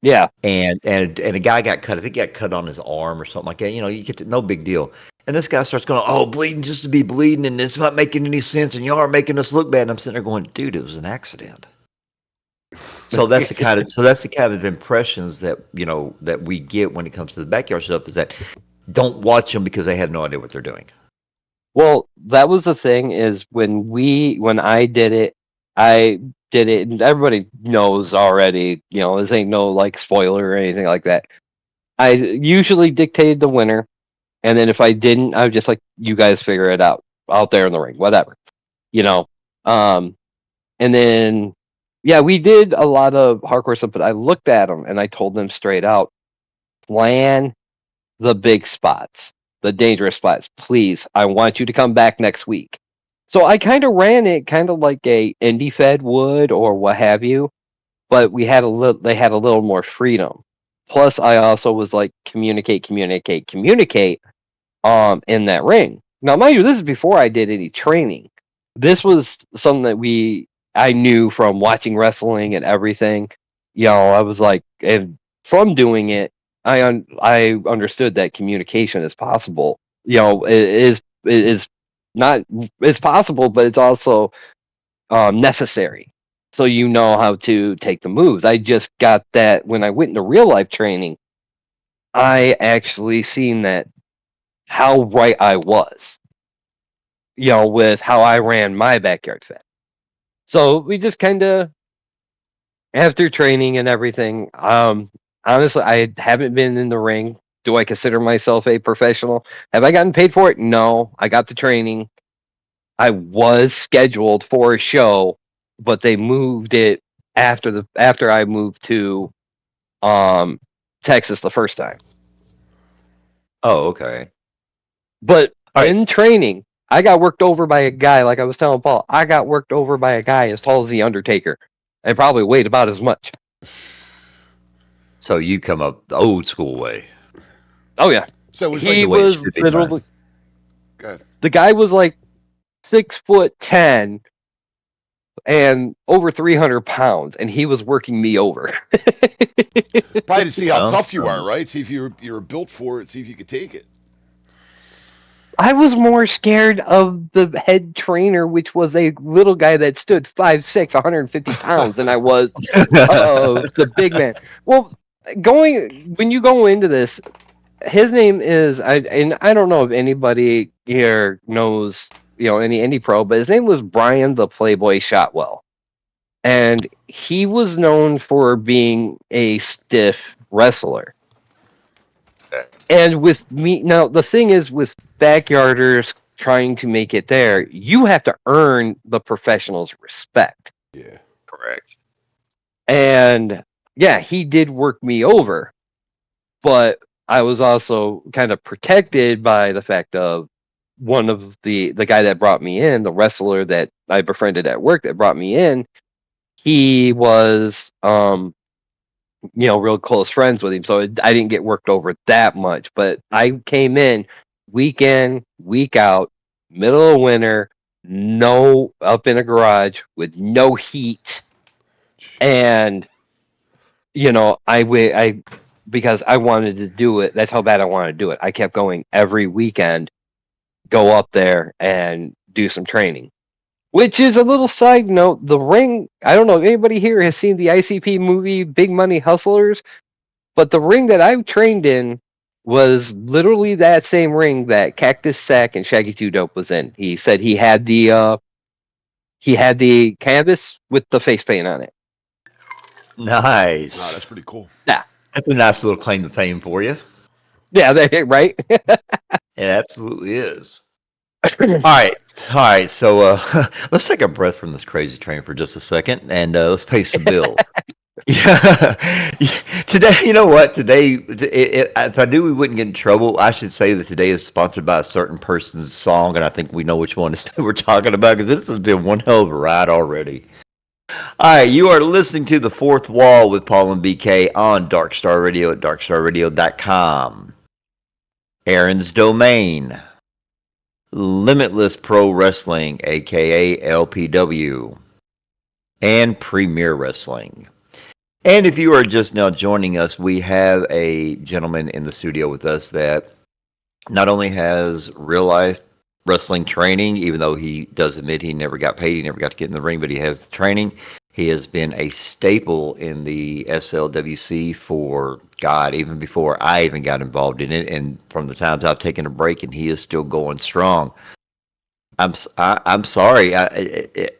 Yeah. And a guy got cut. I think he got cut on his arm or something like that. You get to, no big deal. And this guy starts going, "Oh, bleeding just to be bleeding, and it's not making any sense, and y'all are making us look bad." And I'm sitting there going, "Dude, it was an accident." So that's the kind of impressions that that we get when it comes to the backyard stuff is that don't watch them because they have no idea what they're doing. Well, that was the thing is when I did it, and everybody knows already, this ain't no like spoiler or anything like that. I usually dictated the winner, and then if I didn't, I was just like, you guys figure it out there in the ring, whatever. You know. Um and then yeah, we did a lot of hardcore stuff, but I looked at them and I told them straight out, plan the big spots, the dangerous spots. Please, I want you to come back next week. So I kind of ran it kind of like a indie fed would or what have you, but they had a little more freedom. Plus I also was like communicate in that ring. Now mind you, this is before I did any training. This was something that I knew from watching wrestling and everything. I was like, and from doing it, I understood that communication is possible. It is not it's possible, but it's also necessary. So you know how to take the moves. I just got that when I went into real life training. I actually seen that how right I was. With how I ran my backyard fed. So we just kind of after training and everything. Honestly, I haven't been in the ring Do I consider myself a professional? Have I gotten paid for it? No. I got the training. I was scheduled for a show, but they moved it after I moved to Texas the first time. Oh, okay. But All right. in training, I got worked over by a guy, like I was telling Paul, I got worked over by a guy as tall as the Undertaker and probably weighed about as much. So you come up the old school way. Oh yeah. So it was He like was literally good. the guy was like 6'10" and over 300 pounds, and he was working me over. Probably to see how Well, tough you are, right? See if you're built for it. See if you could take it. I was more scared of the head trainer, which was a little guy that stood 5'6", 150 pounds, than I was of the big man. Well, when you go into this, his name is and I don't know if anybody here knows, any indie pro, but his name was Brian the Playboy Shotwell, and he was known for being a stiff wrestler. And with me, now the thing is, with backyarders trying to make it there, you have to earn the professionals' respect. Yeah. correct. And yeah, he did work me over, but I was also kind of protected by the fact of one of the guy that brought me in, the wrestler that I befriended at work that brought me in. He was real close friends with him, so I didn't get worked over that much. But I came in week in, week out, middle of winter, no, up in a garage with no heat, and I because I wanted to do it. That's how bad I wanted to do it. I kept going every weekend, go up there and do some training. Which is a little side note. The ring, I don't know if anybody here has seen the ICP movie Big Money Hustlers, but the ring that I trained in was literally that same ring that Cactus Sack and Shaggy 2 Dope was in. He said he had the canvas with the face paint on it. Nice. Wow, that's pretty cool. Yeah. That's a nice little claim to fame for you. Yeah, right? It absolutely is. All right. So let's take a breath from this crazy train for just a second, and let's pay some bills. Yeah. Today, you know what? Today, if I knew we wouldn't get in trouble, I should say that today is sponsored by a certain person's song, and I think we know which one we're talking about because this has been one hell of a ride already. All right, you are listening to The Fourth Wall with Paul and BK on Dark Star Radio at darkstarradio.com. Aaron's Domain. Limitless Pro Wrestling, aka LPW, and Premier Wrestling. And if you are just now joining us, we have a gentleman in the studio with us that not only has real life wrestling training, even though he does admit he never got paid, he never got to get in the ring, but he has the training. He has been a staple in the SLWC for, God, even before I even got involved in it. And from the times I've taken a break, and he is still going strong. I'm sorry. I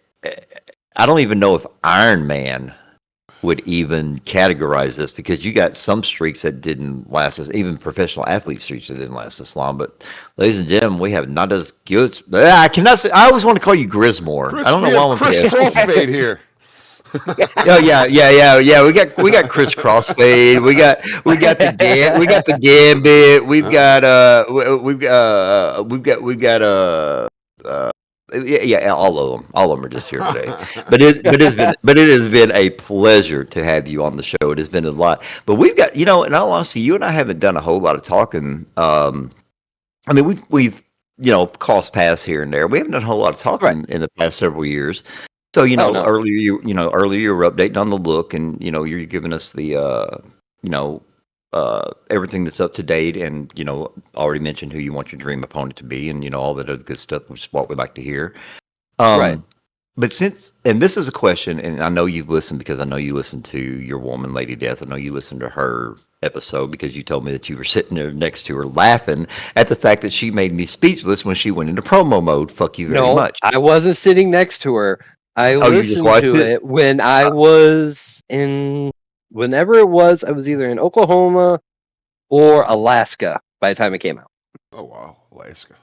don't even know if Iron Man would even categorize this because you got some streaks that didn't last as, even professional athlete streaks that didn't last this long. But ladies and gentlemen, we have not as good. I cannot say. I always want to call you Grismore. I don't know why I'm Chris Crossfade here. Oh yeah. We got Chris Crossfade. We got the Gambit. Yeah, all of them. All of them are just here today. But it has been a pleasure to have you on the show. It has been a lot. But we've got, in all honesty, you and I haven't done a whole lot of talking. I mean, we've crossed paths here and there. We haven't done a whole lot of talking in the past several years. So earlier you were updating on the look, and you're giving us the everything that's up to date, and already mentioned who you want your dream opponent to be, and all that other good stuff, which is what we like to hear. Right. But and this is a question, and I know you've listened because I know you listened to your woman, Lady Death. I know you listened to her episode because you told me that you were sitting there next to her laughing at the fact that she made me speechless when she went into promo mode. Fuck you very much. I wasn't sitting next to her. I listened to it when I was in, whenever it was, I was either in Oklahoma or Alaska by the time it came out. Oh wow, Alaska.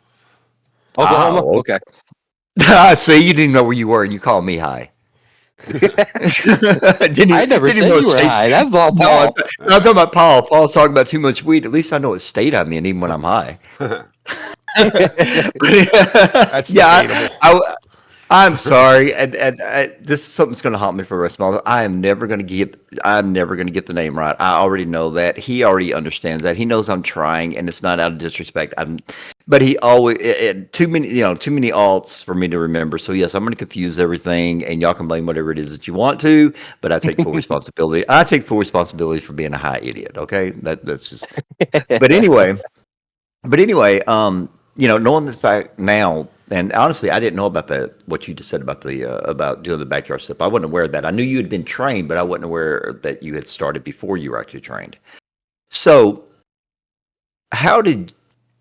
Oklahoma? Oh, Okay. see, you didn't know where you were, and you called me high. I never didn't even said know you were state. high. That was all No, Paul. I'm talking about Paul. Paul's talking about too much weed. At least I know what state I'm in, even when I'm high. That's Yeah, debatable. I'm sorry, and this is something that's going to haunt me for the rest of my life. I'm never going to get. I'm never going to get the name right. I already know that. He already understands that. He knows I'm trying, and it's not out of disrespect. But he always too many, too many alts for me to remember. So yes, I'm going to confuse everything, and y'all can blame whatever it is that you want to. But I take full responsibility. I take full responsibility for being a high idiot. Okay, that's just. But anyway. But anyway, knowing the fact now, and honestly, I didn't know about what you just said about about doing the backyard step. I wasn't aware of that. I knew you had been trained, but I wasn't aware that you had started before you were actually trained. So, how did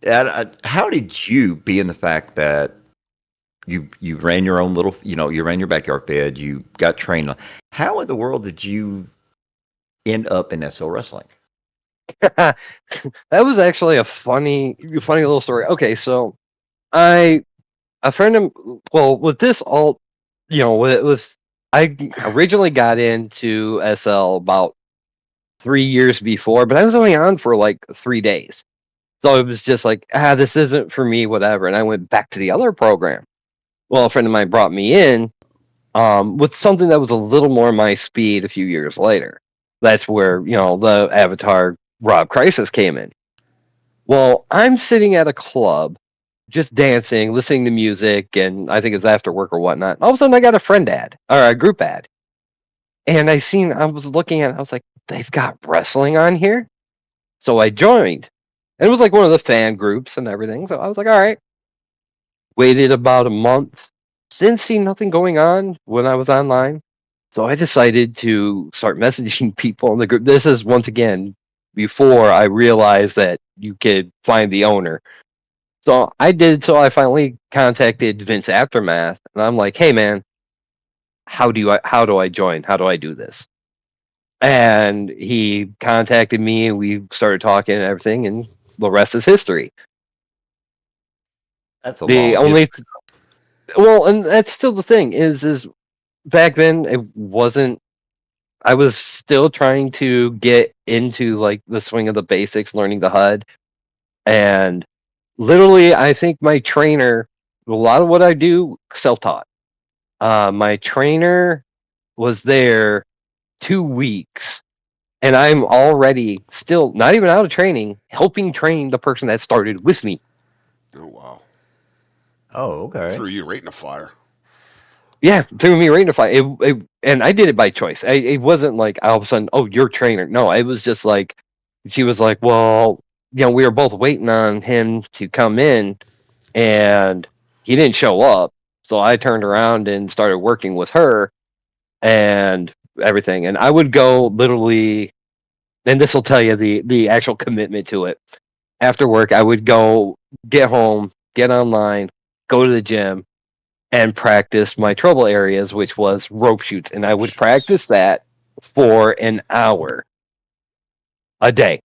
how did you, being the fact that you ran your own little, you ran your backyard bed, you got trained. How in the world did you end up in SO wrestling? That was actually a funny little story. Okay, so a friend of, well, with this alt, with I originally got into SL about 3 years before, but I was only on for like 3 days. So it was just like, this isn't for me, whatever. And I went back to the other program. Well, a friend of mine brought me in with something that was a little more my speed a few years later. That's where, the Avatar Rob Crisis came in. Well, I'm sitting at a club, just dancing, listening to music, and I think it's after work or whatnot. All of a sudden, I got a friend ad, or a group ad. And I was looking at it, I was like, they've got wrestling on here? So I joined. And it was like one of the fan groups and everything. So I was like, all right. Waited about a month. Didn't see nothing going on when I was online. So I decided to start messaging people in the group. This is once again before I realized that you could find the owner. So I did till I finally contacted Vince Aftermath, and I'm like, "Hey man, how do I join? How do I do this?" And he contacted me, and we started talking and everything, and the rest is history. That's a The long only history. well, and that's still the thing is back then it wasn't. I was still trying to get into like the swing of the basics, learning the HUD, and literally, I think my trainer. A lot of what I do self-taught. My trainer was there 2 weeks, and I'm already still not even out of training, helping train the person that started with me. Oh wow. Oh, okay. Threw you right in the fire. Yeah, threw me right in the fire. And I did it by choice. It wasn't like all of a sudden, oh, you're trainer. No, it was just like she was like, well, we were both waiting on him to come in, and he didn't show up. So I turned around and started working with her and everything. And I would go literally, and this will tell you the actual commitment to it. After work, I would go get home, get online, go to the gym, and practice my trouble areas, which was rope shoots. And I would practice that for an hour a day.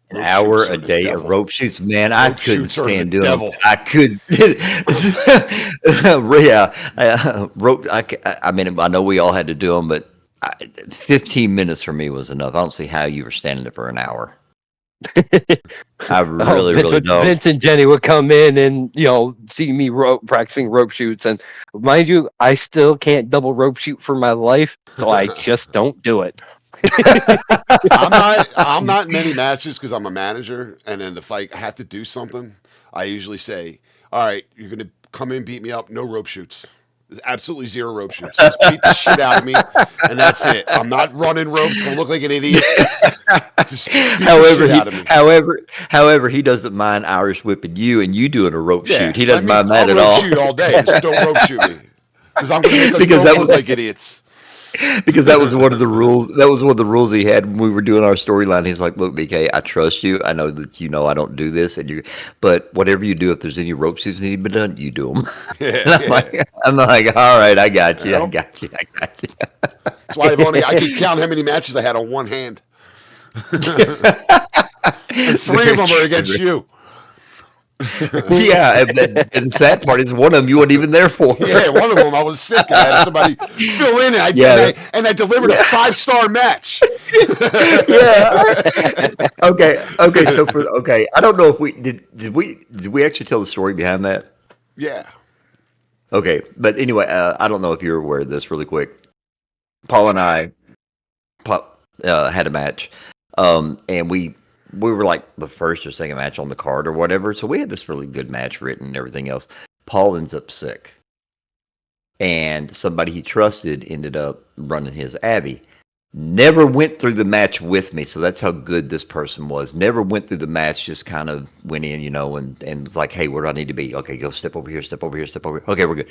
An Rope hour shoots a are the day of devil. rope shoots, man. I Rope couldn't shoots are the stand doing them. devil. I could, yeah. Rope. I mean, I know we all had to do them, but 15 minutes for me was enough. I don't see how you were standing there for an hour. I Oh, really, really don't. Vince and Jenny would come in and see me practicing rope shoots, and mind you, I still can't double rope shoot for my life, so I just don't do it. I'm not in many matches because I'm a manager, and then if I have to do something, I usually say, "All right, you're gonna come in, beat me up, no rope shoots." There's absolutely zero rope shoots. Just beat the shit out of me, and that's it. I'm not running ropes. Gonna look like an idiot. Just beat the However, shit out of me. he doesn't mind Irish whipping you and you doing a rope Yeah, shoot. He let doesn't me. mind that I'll at rope all. shoot all day. Just don't rope shoot me because I'm gonna make us Because both that look was like idiots. Because that was one of the rules. That was one of the rules he had when we were doing our storyline. He's like, "Look, BK, I trust you. I know that you know I don't do this, and you. But whatever you do, if there's any rope shoots that need to be done, you do them." Yeah, And yeah. I'm like, "All right, I got you. I Yep. got you. I got you." That's why I could count how many matches I had on one hand, and three of Very them are true. against you. Yeah, and the sad part is one of them you weren't even there for. Yeah, one of them I was sick. I had somebody fill in, Yeah, and I delivered a 5-star match. yeah. Okay. So I don't know if we did we actually tell the story behind that? Yeah. Okay, but anyway, I don't know if you're aware of this. Really quick, Paul and I had a match, and we were like the first or second match on the card or whatever. So we had this really good match written and everything else. Paul ends up sick, and somebody he trusted ended up running his Abby. Never went through the match with me, so that's how good this person was. Never went through the match, just kind of went in, and was like, "Hey, where do I need to be? Okay, go step over here, step over here, step over here. Okay, we're good."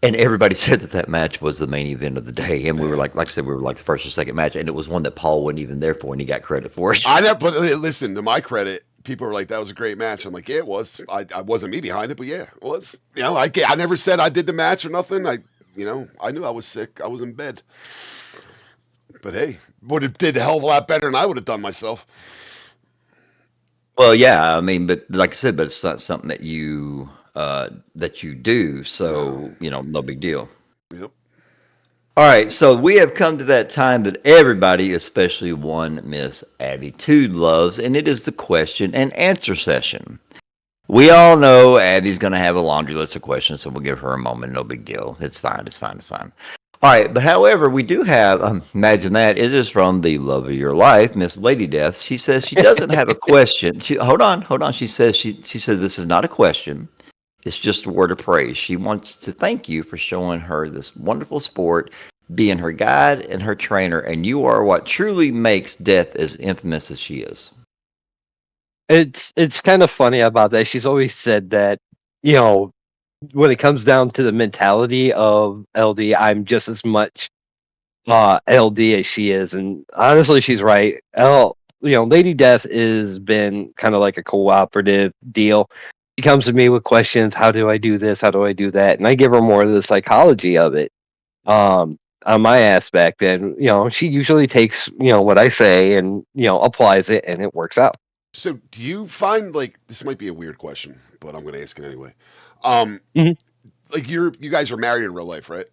And everybody said that match was the main event of the day, and we were like I said, we were like the first or second match, and it was one that Paul wasn't even there for, and he got credit for it. I know, but listen, to my credit, people were like, "That was a great match." I'm like, "Yeah, it was." I wasn't me behind it, but yeah, it was. I never said I did the match or nothing. I knew I was sick. I was in bed. But hey, would have did a hell of a lot better than I would have done myself. Well, yeah, I mean, but like I said, but it's not something that you do, No. so no big deal. Yep. All right, so we have come to that time that everybody, especially one Miss Abby Tude, loves, and it is the question and answer session. We all know Abby's going to have a laundry list of questions, so we'll give her a moment. No big deal. It's fine. It's fine. It's fine. All right, but however, we do have, imagine that, it is from the love of your life, Miss Lady Death. She says she doesn't have a question. Hold on. She says this is not a question. It's just a word of praise. She wants to thank you for showing her this wonderful sport, being her guide and her trainer, and you are what truly makes Death as infamous as she is. It's kind of funny about that. She's always said that, when it comes down to the mentality of LD, I'm just as much LD as she is, and honestly, she's right. Lady Death has been kind of like a cooperative deal. She comes to me with questions. How do I do this? How do I do that? And I give her more of the psychology of it. On my aspect, and she usually takes what I say and applies it, and it works out. So, do you find like this might be a weird question, but I'm going to ask it anyway? Um, Mhm. like you guys are married in real life, right?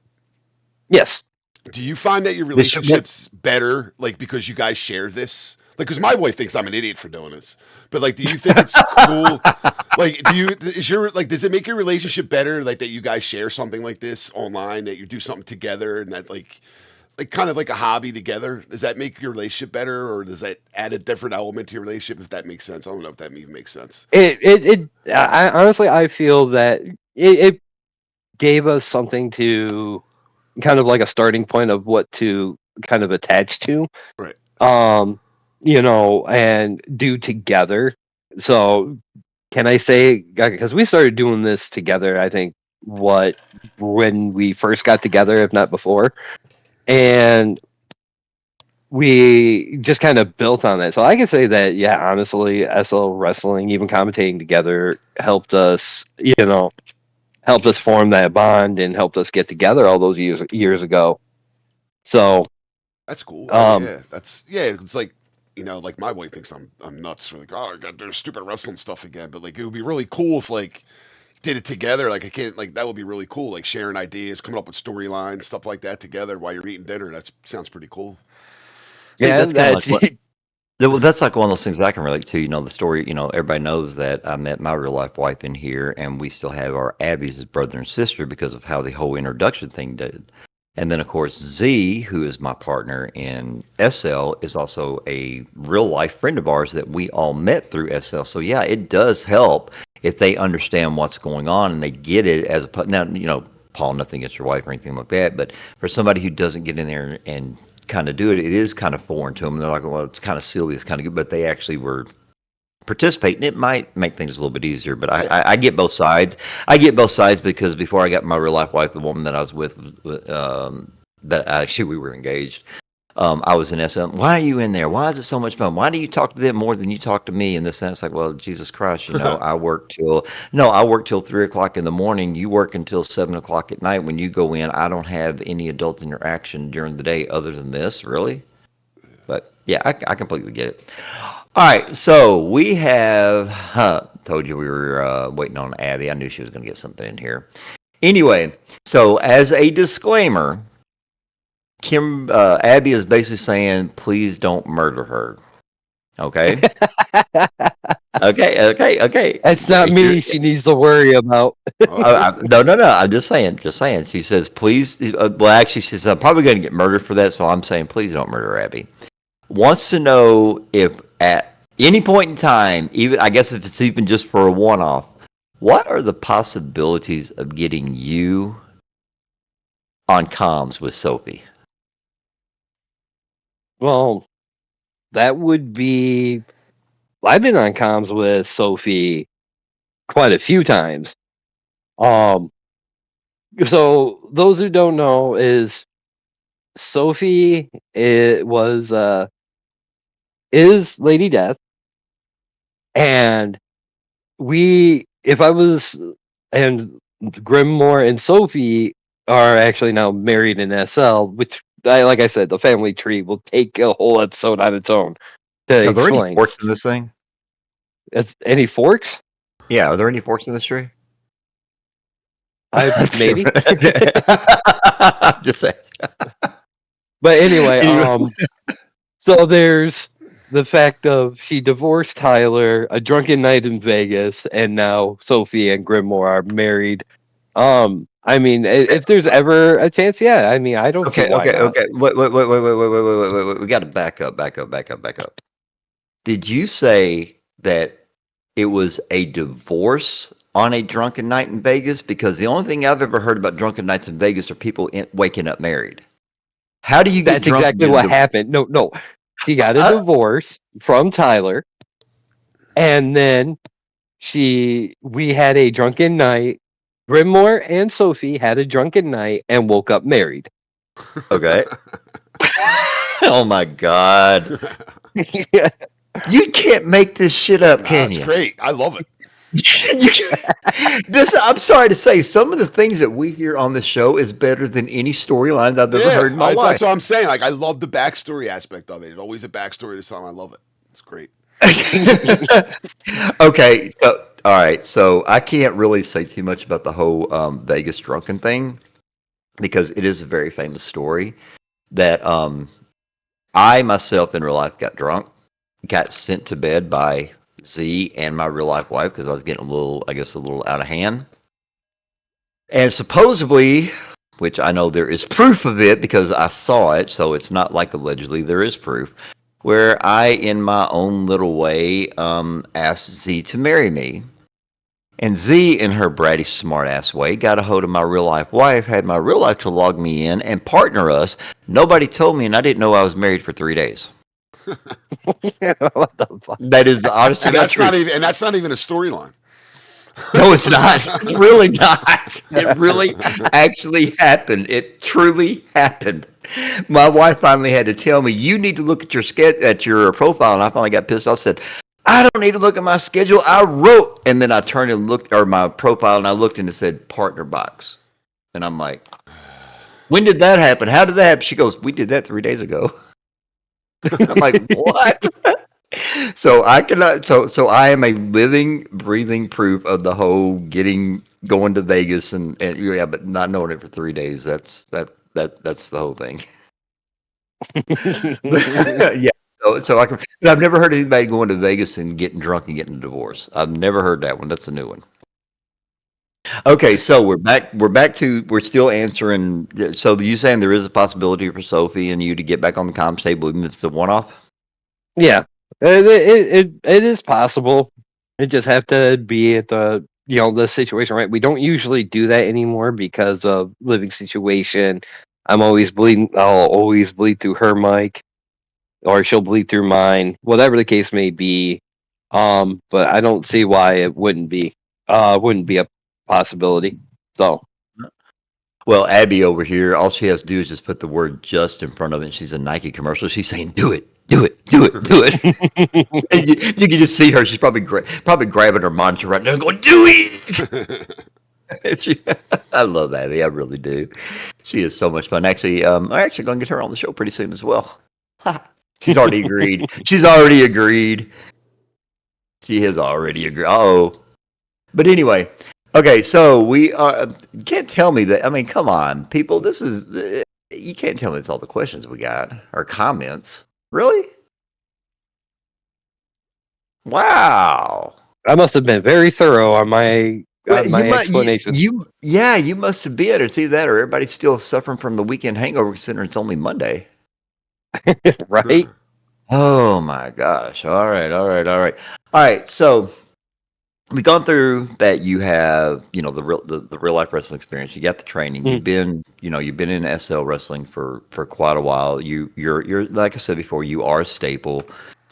Yes. Do you find that your relationship's better, like because you guys share this? Like, because my wife thinks I'm an idiot for doing this, but like, do you think it's cool? Like, does it make your relationship better, like that you guys share something like this online, that you do something together, and that like kind of like a hobby together? Does that make your relationship better, or does that add a different element to your relationship? If that makes sense, I don't know if that even makes sense. I honestly, I feel that it gave us something to kind of like a starting point of what to kind of attach to, Right. and do together. So can I say, because we started doing this together, I think when we first got together, if not before, and we just kind of built on that. So I can say that, yeah, honestly, SL wrestling, even commentating together, helped us form that bond and helped us get together all those years ago. So That's cool. um It's like like my wife thinks I'm nuts. We're like, oh, I got to do stupid wrestling stuff again. But like, it would be really cool if like did it together. Like, I can't like that would be really cool. Like sharing ideas, coming up with storylines, stuff like that together while you're eating dinner. That sounds pretty cool. See, yeah, that's kind of that's like that's like one of those things that I can relate to. The story. Everybody knows that I met my real life wife in here, and we still have our Abby's as brother and sister because of how the whole introduction thing did. And then, of course, Z, who is my partner in SL, is also a real life friend of ours that we all met through SL. So, yeah, it does help if they understand what's going on and they get it as a. Now, Paul, nothing against your wife or anything like that, but for somebody who doesn't get in there and kind of do it, it is kind of foreign to them. They're like, well, it's kind of silly, it's kind of good, but they actually were participating. It might make things a little bit easier, but I get both sides. I get both sides because before I got my real life wife, the woman that I was with, that actually we were engaged. I was in SM. Why are you in there? Why is it so much fun? Why do you talk to them more than you talk to me? In the sense, like, well, Jesus Christ, I work till 3 o'clock in the morning. You work until 7 o'clock at night. When you go in, I don't have any adult interaction during the day other than this, really. But yeah, I completely get it. All right, so we have told you we were waiting on Abby. I knew she was going to get something in here. Anyway, so as a disclaimer, Abby is basically saying, please don't murder her. Okay. Okay. It's not me she needs to worry about. No. I'm just saying. She says, please. Well, actually, she says, I'm probably going to get murdered for that. So I'm saying, please don't murder Abby. Wants to know if at any point in time, even I guess if it's even just for a one-off, what are the possibilities of getting you on comms with Sophie? Well, that would be. I've been on comms with Sophie quite a few times. So those who don't know is Sophie is Lady Death, and if I was, and Grimmore and Sophie are actually now married in SL, which like I said, the family tree will take a whole episode on its own to Are there any explain. forks in this thing? Any forks? Yeah, are there any forks in this tree? Maybe. Just saying. But anyway, so there's the fact of she divorced Tyler, a drunken night in Vegas, and now Sophie and Grimmore are married. I mean, if there's ever a chance, yeah. I mean, I don't see why not. Okay. Wait. We got to back up. Did you say that it was a divorce on a drunken night in Vegas? Because the only thing I've ever heard about drunken nights in Vegas are people waking up married. How do you get That's drunk? exactly what happened. No. She got a divorce from Tyler, and then we had a drunken night. Grimmore and Sophie had a drunken night and woke up married. Okay. Oh my God. You can't make this shit up, can you? That's great. I love it. I'm sorry to say, some of the things that we hear on the show is better than any storylines I've ever heard in my life. That's what I'm saying. Like, I love the backstory aspect of it. There's always a backstory to something. I love it. It's great. Okay, so all right, so I can't really say too much about the whole Vegas drunken thing because it is a very famous story that I myself in real life got drunk, got sent to bed by Z and my real life wife because I was getting a little out of hand. And supposedly, which I know there is proof of it because I saw it, so it's not like allegedly, there is proof, where I, in my own little way, asked Z to marry me. And Z, in her bratty smart-ass way, got a hold of my real-life wife, had my real life to log me in and partner us. Nobody told me, and I didn't know I was married for 3 days. What the fuck? That is the honest to God truth. That's not even a storyline. No, it's not. It's really not. It really actually happened. It truly happened. My wife finally had to tell me, you need to look at your profile, and I finally got pissed off, said, I don't need to look at my schedule. I wrote, and then I turned and looked at my profile, and I looked, and it said partner box. And I'm like, when did that happen? How did that happen? She goes, we did that 3 days ago. I'm like, what? So I cannot. So I am a living, breathing proof of the whole going to Vegas and yeah, but not knowing it for 3 days. That's the whole thing. Yeah. So I can. But I've never heard of anybody going to Vegas and getting drunk and getting a divorce. I've never heard that one. That's a new one. Okay, so we're back. We're still answering. So you saying there is a possibility for Sophie and you to get back on the comms table even if it's a one-off? Yeah, it is possible. It just have to be at the situation, right? We don't usually do that anymore because of living situation. I'm always bleeding. I'll always bleed through her mic, or she'll bleed through mine, whatever the case may be. But I don't see why it wouldn't be a possibility. So, Well, Abby over here, all she has to do is just put the word "just" in front of it, and she's a Nike commercial. She's saying, "Do it, do it, do it, do it." And you can just see her. She's probably grabbing her monitor right now and going, "Do it." She, I love Abby. I really do. She is so much fun. Actually, I'm actually going to get her on the show pretty soon as well. She's already agreed. She's already agreed. She has already agreed. Oh, but anyway, okay. So we are. You can't tell me that. I mean, come on, people. This is. You can't tell me it's all the questions we got or comments. Really? Wow. I must have been very thorough on my Well, explanation. Yeah, you must have been. It's either that or everybody's still suffering from the weekend hangover considering it's only Monday. Right? Oh my gosh. All right, all right, all right. All right, so we've gone through that you have, the real life wrestling experience. You got the training. Mm. You've been in SL wrestling for quite a while. You're like I said before, you are a staple.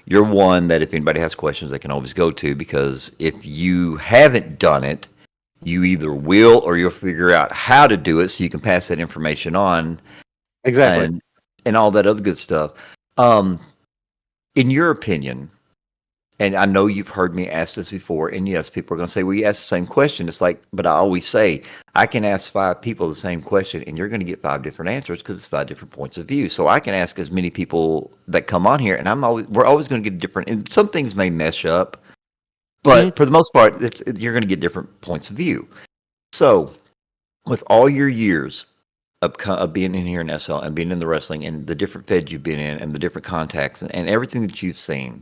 You're one that if anybody has questions, they can always go to because if you haven't done it, you either will or you'll figure out how to do it so you can pass that information on Exactly. and all that other good stuff. Um, in your opinion, and I know you've heard me ask this before, and yes, people are going to say, well, you ask the same question. It's like, but I always say, I can ask 5 people the same question, and you're going to get 5 different answers because it's 5 different points of view. So I can ask as many people that come on here, and we're always going to get different, and some things may mesh up, but for the most part, you're going to get different points of view. So with all your years of being in here in SL and being in the wrestling and the different feds you've been in and the different contacts and everything that you've seen,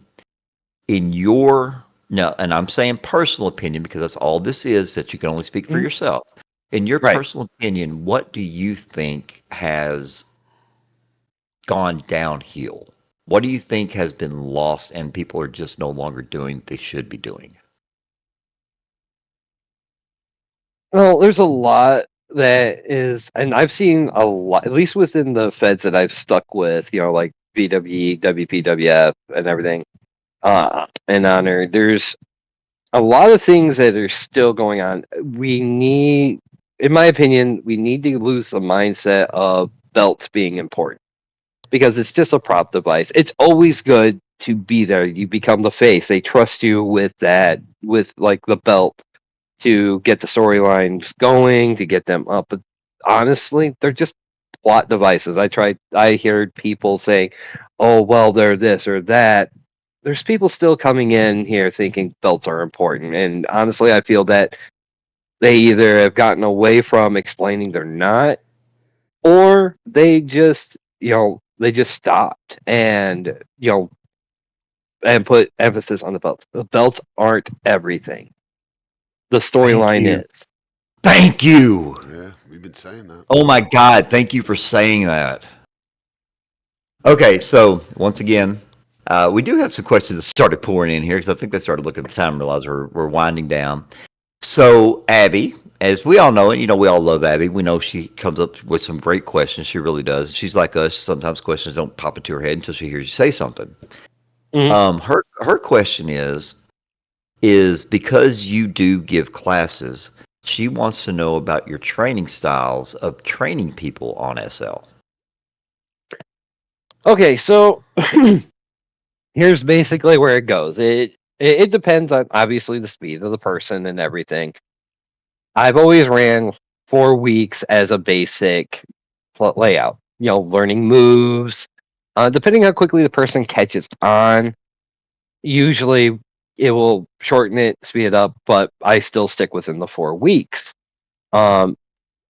in your now, and I'm saying personal opinion because that's all this is, that you can only speak for yourself. In your Right. personal opinion, what do you think has gone downhill? What do you think has been lost and people are just no longer doing what they should be doing? Well, there's a lot that is, and I've seen a lot, at least within the feds that I've stuck with, like VWE, WPWF, and everything, and Honor. There's a lot of things that are still going on. We need, in my opinion, we need to lose the mindset of belts being important because it's just a prop device. It's always good to be there. You become the face. They trust you with that, with like the belt to get the storylines going, to get them up. But honestly, they're just plot devices. I heard people say, oh, well, they're this or that. There's people still coming in here thinking belts are important. And honestly, I feel that they either have gotten away from explaining they're not, or they just stopped and, and put emphasis on the belts. The belts aren't everything. The Thank storyline you. is. Thank you. Yeah, we've been saying that. Oh my God. Thank you for saying that. Okay, so once again, we do have some questions that started pouring in here because I think they started looking at the time and realized we're winding down. So, Abby, as we all know, and we all love Abby. We know she comes up with some great questions. She really does. She's like us. Sometimes questions don't pop into her head until she hears you say something. Her question is because you do give classes, she wants to know about your training styles of training people on SL. Okay, so here's basically where it goes. It depends on obviously the speed of the person and everything. I've always ran 4 weeks as a basic layout. Learning moves. Depending how quickly the person catches on, usually it will shorten it, speed it up, but I still stick within the 4 weeks. It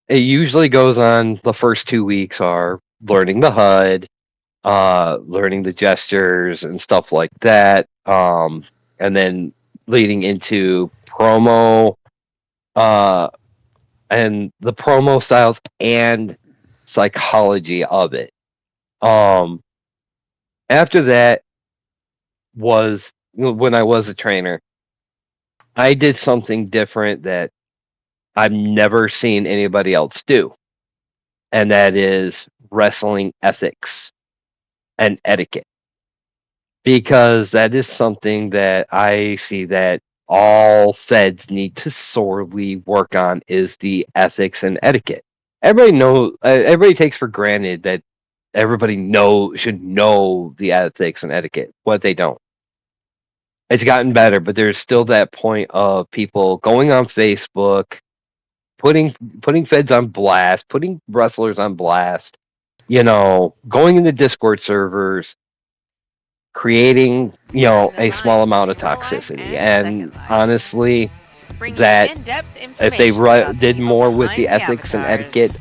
usually goes on. The first 2 weeks are learning the HUD, learning the gestures and stuff like that, and then leading into promo, and the promo styles and psychology of it. After that was when I was a trainer, I did something different that I've never seen anybody else do, and that is wrestling ethics and etiquette. Because that is something that I see that all feds need to sorely work on is the ethics and etiquette. Everybody takes for granted that everybody should know the ethics and etiquette. What they don't. It's gotten better, but there's still that point of people going on Facebook, putting feds on blast, putting wrestlers on blast, going into Discord servers, creating, a small amount of toxicity. And honestly, Bringing you that in-depth if they information about the did people more with the behind the ethics and avatars. etiquette,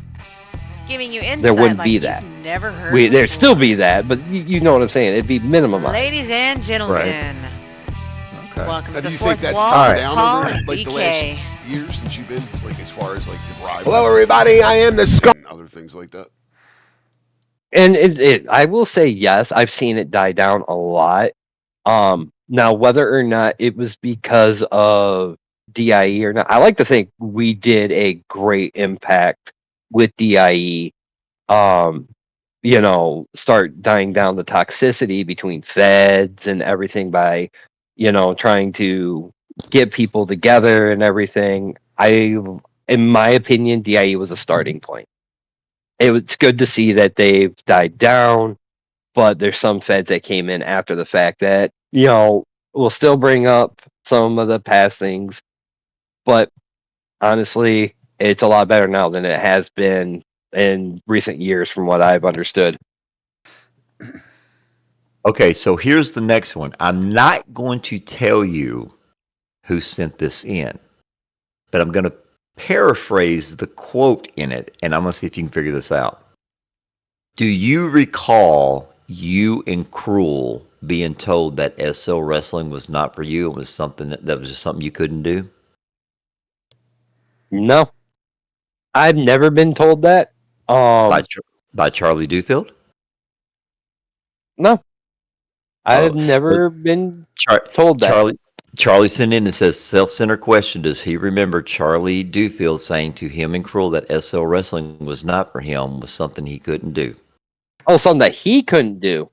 Giving you there insight wouldn't like be you've that. never heard before. There'd still be that, but you know what I'm saying. It'd be minimized. Ladies and gentlemen, Okay. welcome Now, to do the you fourth think that's wall come with down Paul over and like the BK. last years since you've been like as far as like the bribe? Hello, everybody. I am the scum. And other things like that. And I will say yes, I've seen it die down a lot. Now whether or not it was because of DIE or not, I like to think we did a great impact with DIE. Start dying down the toxicity between feds and everything by, trying to get people together and everything. In my opinion, DIE was a starting point. It's good to see that they've died down, but there's some feds that came in after the fact that, will still bring up some of the past things. But honestly, it's a lot better now than it has been in recent years from what I've understood. Okay, so here's the next one. I'm not going to tell you who sent this in, but I'm going to paraphrase the quote in it, and I'm going to see if you can figure this out. Do you recall you and Cruel being told that SL wrestling was not for you? It was something that was just something you couldn't do? No, I've never been told that. By Charlie Duffield? No, I've Oh, never been told that. Charlie sent in and says, self-centered question. Does he remember Charlie Duffield saying to him and Cruel that SL wrestling was not for him, was something he couldn't do? Oh, something that he couldn't do.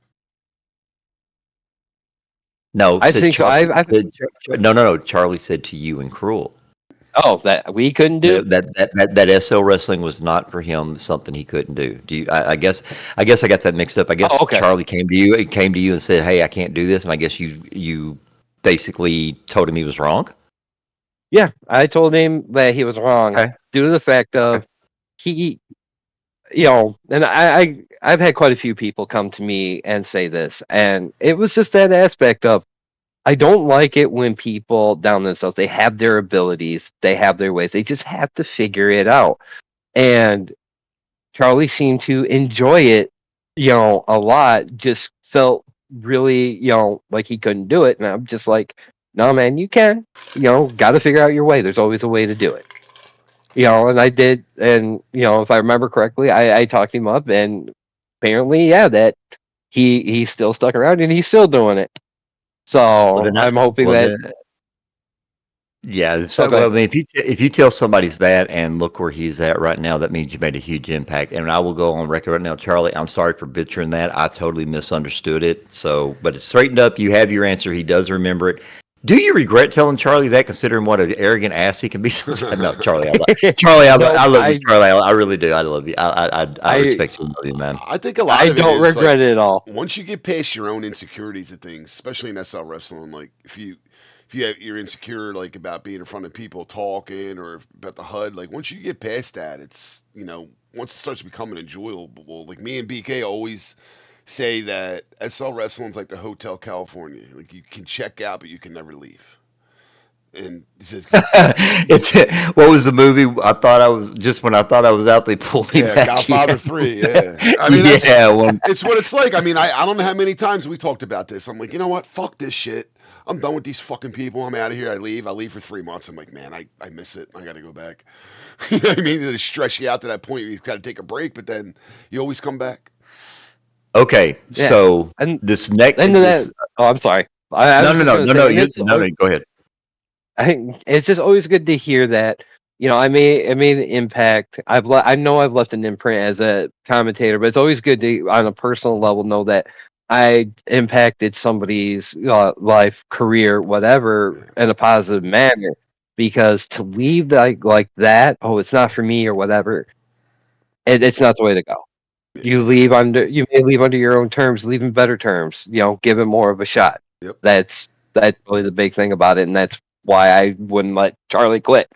No, I think no. Charlie said to you and Cruel. Oh, that we couldn't do? That SL wrestling was not for him, something he couldn't do. I guess I got that mixed up. I guess okay. Charlie came to you and said, "Hey, I can't do this," and I guess you basically told him he was wrong. Yeah, I told him that he was wrong due to the fact of he, and I've had quite a few people come to me and say this, and it was just that aspect of I don't like it when people down themselves. They have their abilities, they have their ways. They just have to figure it out. And Charlie seemed to enjoy it, a lot. Just felt really, like he couldn't do it. And I'm just like, no, man, you can. Got to figure out your way. There's always a way to do it. And I did. And if I remember correctly, I talked him up, and apparently, yeah, that he still stuck around and he's still doing it. So I'm hoping that. Yeah. So, well, I mean, if you tell somebody that and look where he's at right now, that means you made a huge impact. And I will go on record right now, Charlie. I'm sorry for butchering that. I totally misunderstood it. So, but it's straightened up. You have your answer. He does remember it. Do you regret telling Charlie that, considering what an arrogant ass he can be? No, Charlie. I love you, Charlie. I really do. I love you. I respect you, man. I think a lot of it don't regret it at all. Once you get past your own insecurities of things, especially in SL wrestling, like if you're insecure like about being in front of people talking or about the HUD, like once you get past that, it's once it starts becoming enjoyable. Like me and BK always say that SL wrestling's like the Hotel California. Like you can check out, but you can never leave. And he says, it's what was the movie? I thought I was out, they pulled me back. Godfather 3. Yeah, I mean, it's what it's like. I mean, I don't know how many times we talked about this. I'm like, you know what? Fuck this shit. I'm done with these fucking people. I'm out of here. I leave for 3 months. I'm like, man, I miss it. I got to go back. You know what I mean? It stress you out to that point where you've got to take a break, but then you always come back. Okay, yeah. So and this next. I'm sorry. No. Go ahead. It's just always good to hear that. I made an impact. I know I've left an imprint as a commentator, but it's always good to, on a personal level, know that I impacted somebody's life, career, whatever, in a positive manner. Because to leave like that, oh, it's not for me or whatever. It's not the way to go. You may leave under your own terms, leave in better terms. Give it more of a shot. Yep. That's really the big thing about it, and that's why I wouldn't let Charlie quit.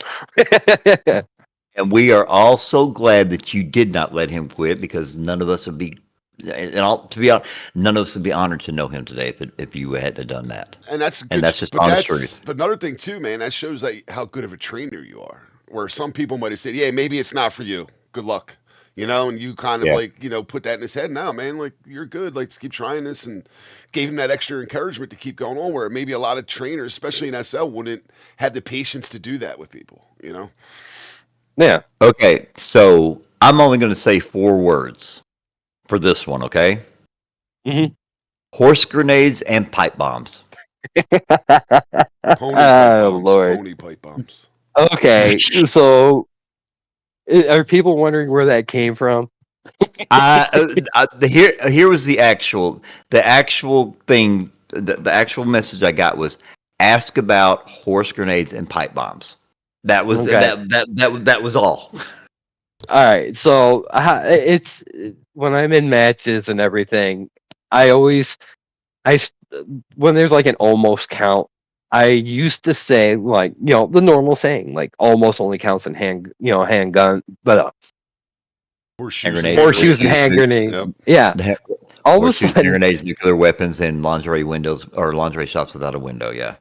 And we are all so glad that you did not let him quit, because none of us would be, to be honest, none of us would be honored to know him today if you hadn't done that. And that's good. And that's just but honest truth. but another thing too, man. That shows how good of a trainer you are. Where some people might have said, "Yeah, maybe it's not for you. Good luck." And you kind of Yeah. put that in his head. No, man, like you're good. Like, let's keep trying this, and gave him that extra encouragement to keep going on. Where maybe a lot of trainers, especially in SL, wouldn't have the patience to do that with people. Yeah. Okay, so I'm only going to say 4 words for this one, okay? Mhm. Horse grenades and pipe bombs. Pony pipe bombs. Lord. Pony pipe bombs. Okay, so are people wondering where that came from? Here was the actual thing. The actual message I got was, ask about horse grenades and pipe bombs. That was Okay. that was all. All right, so it's when I'm in matches and everything, I always when there's like an almost count, I used to say, like, the normal saying, like, almost only counts in handgun, but Horseshoes grenades. horseshoes and hand grenades. Yep. Yeah. All of a Horseshoes, sudden, grenades, nuclear weapons, and lingerie windows or lingerie shops without a window. Yeah.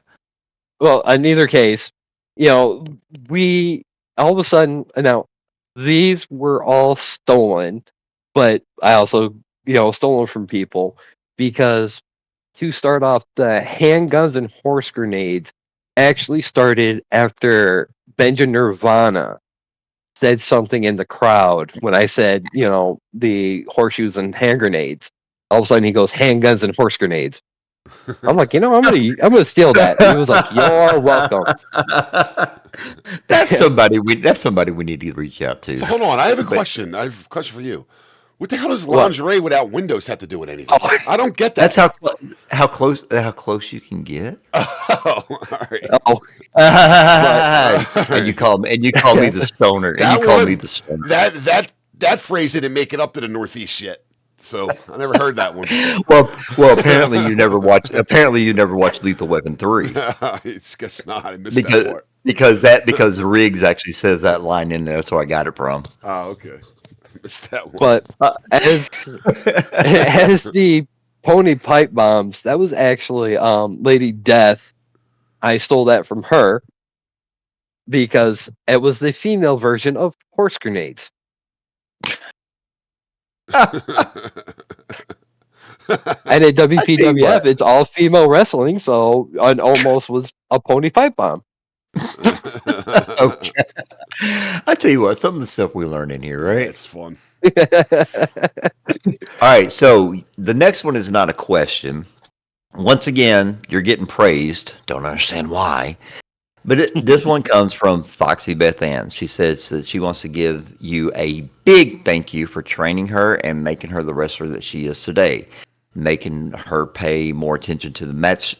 well, in either case, we all of a sudden now these were all stolen, but I also stolen from people, because to start off, the handguns and horse grenades actually started after Benja Nirvana said something in the crowd when I said, the horseshoes and hand grenades. All of a sudden he goes, handguns and horse grenades. I'm like, I'm gonna steal that. And he was like, you're welcome. That's somebody we need to reach out to. So hold on, I have a But- question. I have a question for you. What the hell does What? lingerie without windows have to do with anything? Oh. I don't get That's that. how close you can get. Oh, all right. Oh, And you call me the stoner. And you call me the stoner. That phrase didn't make it up to the Northeast yet. So I never heard that one before. Well, apparently you never watched Lethal Weapon 3. I guess not. I missed that part. because Riggs actually says that line in there, so I got it from. Oh, okay. I missed that one. but as the pony pipe bombs, that was actually Lady Death. I stole that from her because it was the female version of horse grenades. And at WPWF, it's all female wrestling, so an almost was a pony pipe bomb. Okay. I tell you what, some of the stuff we learn in here, Yeah, right? it's fun. All right, so the next one is not a question. Once again, you're getting praised. Don't understand why. But this one comes from Foxy Beth Ann. She says that she wants to give you a big thank you for training her and making her the wrestler that she is today, making her pay more attention to the match,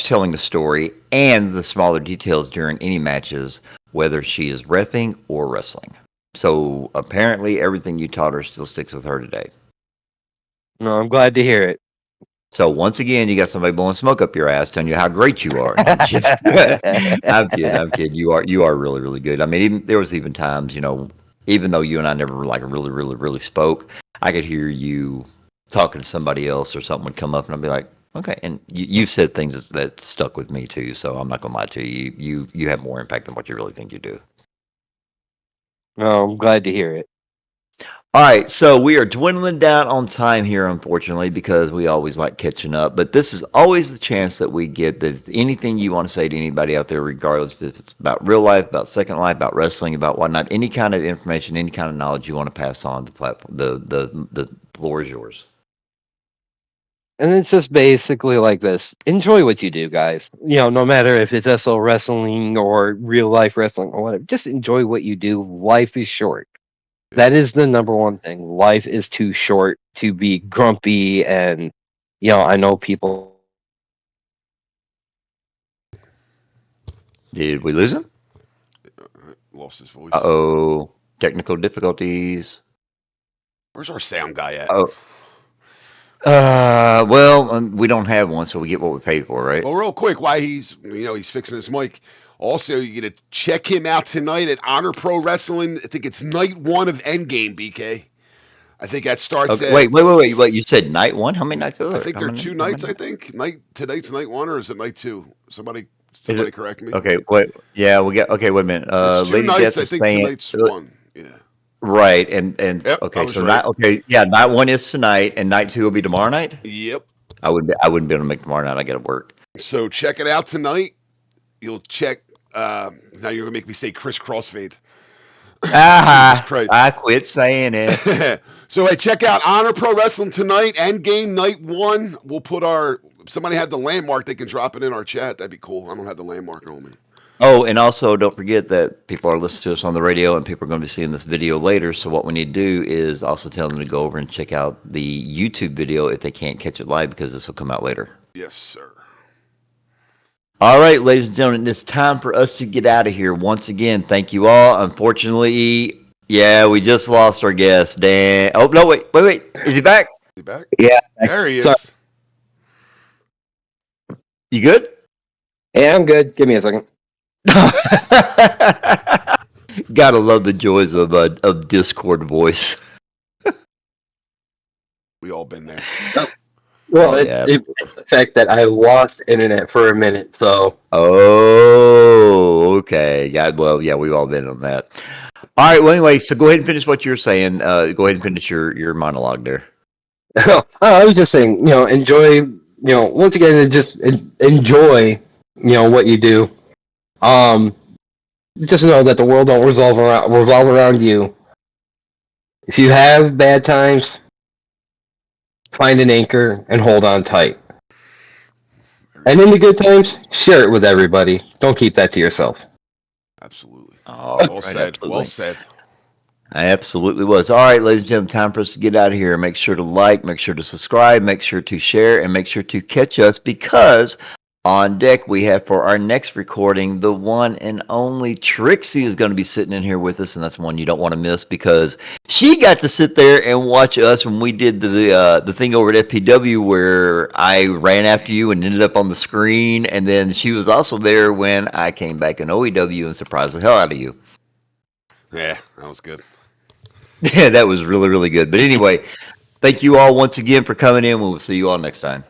telling the story, and the smaller details during any matches, whether she is reffing or wrestling. So apparently, everything you taught her still sticks with her today. No, I'm glad to hear it. So once again, you got somebody blowing smoke up your ass, telling you how great you are. I'm kidding. You are really, really good. I mean, there was even times, even though you and I never really, really, really spoke, I could hear you talking to somebody else, or something would come up, and I'd be like, okay. And you've said things that stuck with me too. So I'm not gonna lie to you. You have more impact than what you really think you do. No, I'm glad to hear it. All right, so we are dwindling down on time here, unfortunately, because we always like catching up. But this is always the chance that we get that anything you want to say to anybody out there, regardless if it's about real life, about Second Life, about wrestling, about whatnot, any kind of information, any kind of knowledge you want to pass on the platform, the floor is yours. And it's just basically like this. Enjoy what you do, guys. No matter if it's SL wrestling or real life wrestling or whatever, just enjoy what you do. Life is short. That is the number one thing. Life is too short to be grumpy, and I know people. Did we lose him? Lost his voice. Uh-oh. technical difficulties. Where's our sound guy at? Oh. Well, we don't have one, so we get what we paid for, right? Well, real quick, while he's fixing his mic. Also, you're gonna check him out tonight at Honor Pro Wrestling. I think it's night 1 of Endgame, BK. I think that starts Okay, at. wait. You said night 1? How many nights are there? I think there are 2 nights. I think tonight's night 1, or is it night 2? Somebody correct me. Okay, wait. Yeah, we got. Okay, wait a minute. It's 2 Lady nights. Death I think saying, tonight's 1. Yeah. Right, and Yep, okay, so right. night 1 is tonight, and night 2 will be tomorrow night. Yep. I wouldn't be able to make tomorrow night. I got to work. So check it out tonight. You'll check. Now you're gonna make me say Chris Crossfade. I quit saying it. So hey, check out Honor Pro Wrestling tonight. Endgame night 1. We'll put if somebody had the landmark, they can drop it in our chat. That'd be cool. I don't have the landmark on me. Oh, and also don't forget that people are listening to us on the radio, and people are going to be seeing this video later. So what we need to do is also tell them to go over and check out the YouTube video if they can't catch it live, because this will come out later. Yes, sir. All right, ladies and gentlemen, it's time for us to get out of here. Once again, thank you all. Unfortunately, yeah, we just lost our guest, Dan. Oh, no, wait. Is he back? Is he back? Yeah. There he is. Sorry. You good? Yeah, I'm good. Give me a second. Gotta love the joys of Discord voice. We all been there. Well, it's the fact that I lost internet for a minute, so. Oh, okay. Yeah, well, yeah, we've all been on that. All right. Well, anyway, so go ahead and finish what you're saying. Go ahead and finish your monologue there. I was just saying, enjoy, once again, just enjoy, what you do. Just know that the world don't revolve around you. If you have bad times, find an anchor and hold on tight. And in the good times, share it with everybody. Don't keep that to yourself. Absolutely. Oh, well said. Absolutely. Well said. I absolutely was. All right, ladies and gentlemen, time for us to get out of here. Make sure to like, make sure to subscribe, make sure to share, and make sure to catch us, because on deck we have for our next recording, the one and only Trixie is going to be sitting in here with us, and that's one you don't want to miss, because she got to sit there and watch us when we did the thing over at FPW where I ran after you and ended up on the screen, and then she was also there when I came back in OEW and surprised the hell out of you. Yeah, that was good. Yeah, that was really, really good. But anyway, thank you all once again for coming in. We'll see you all next time.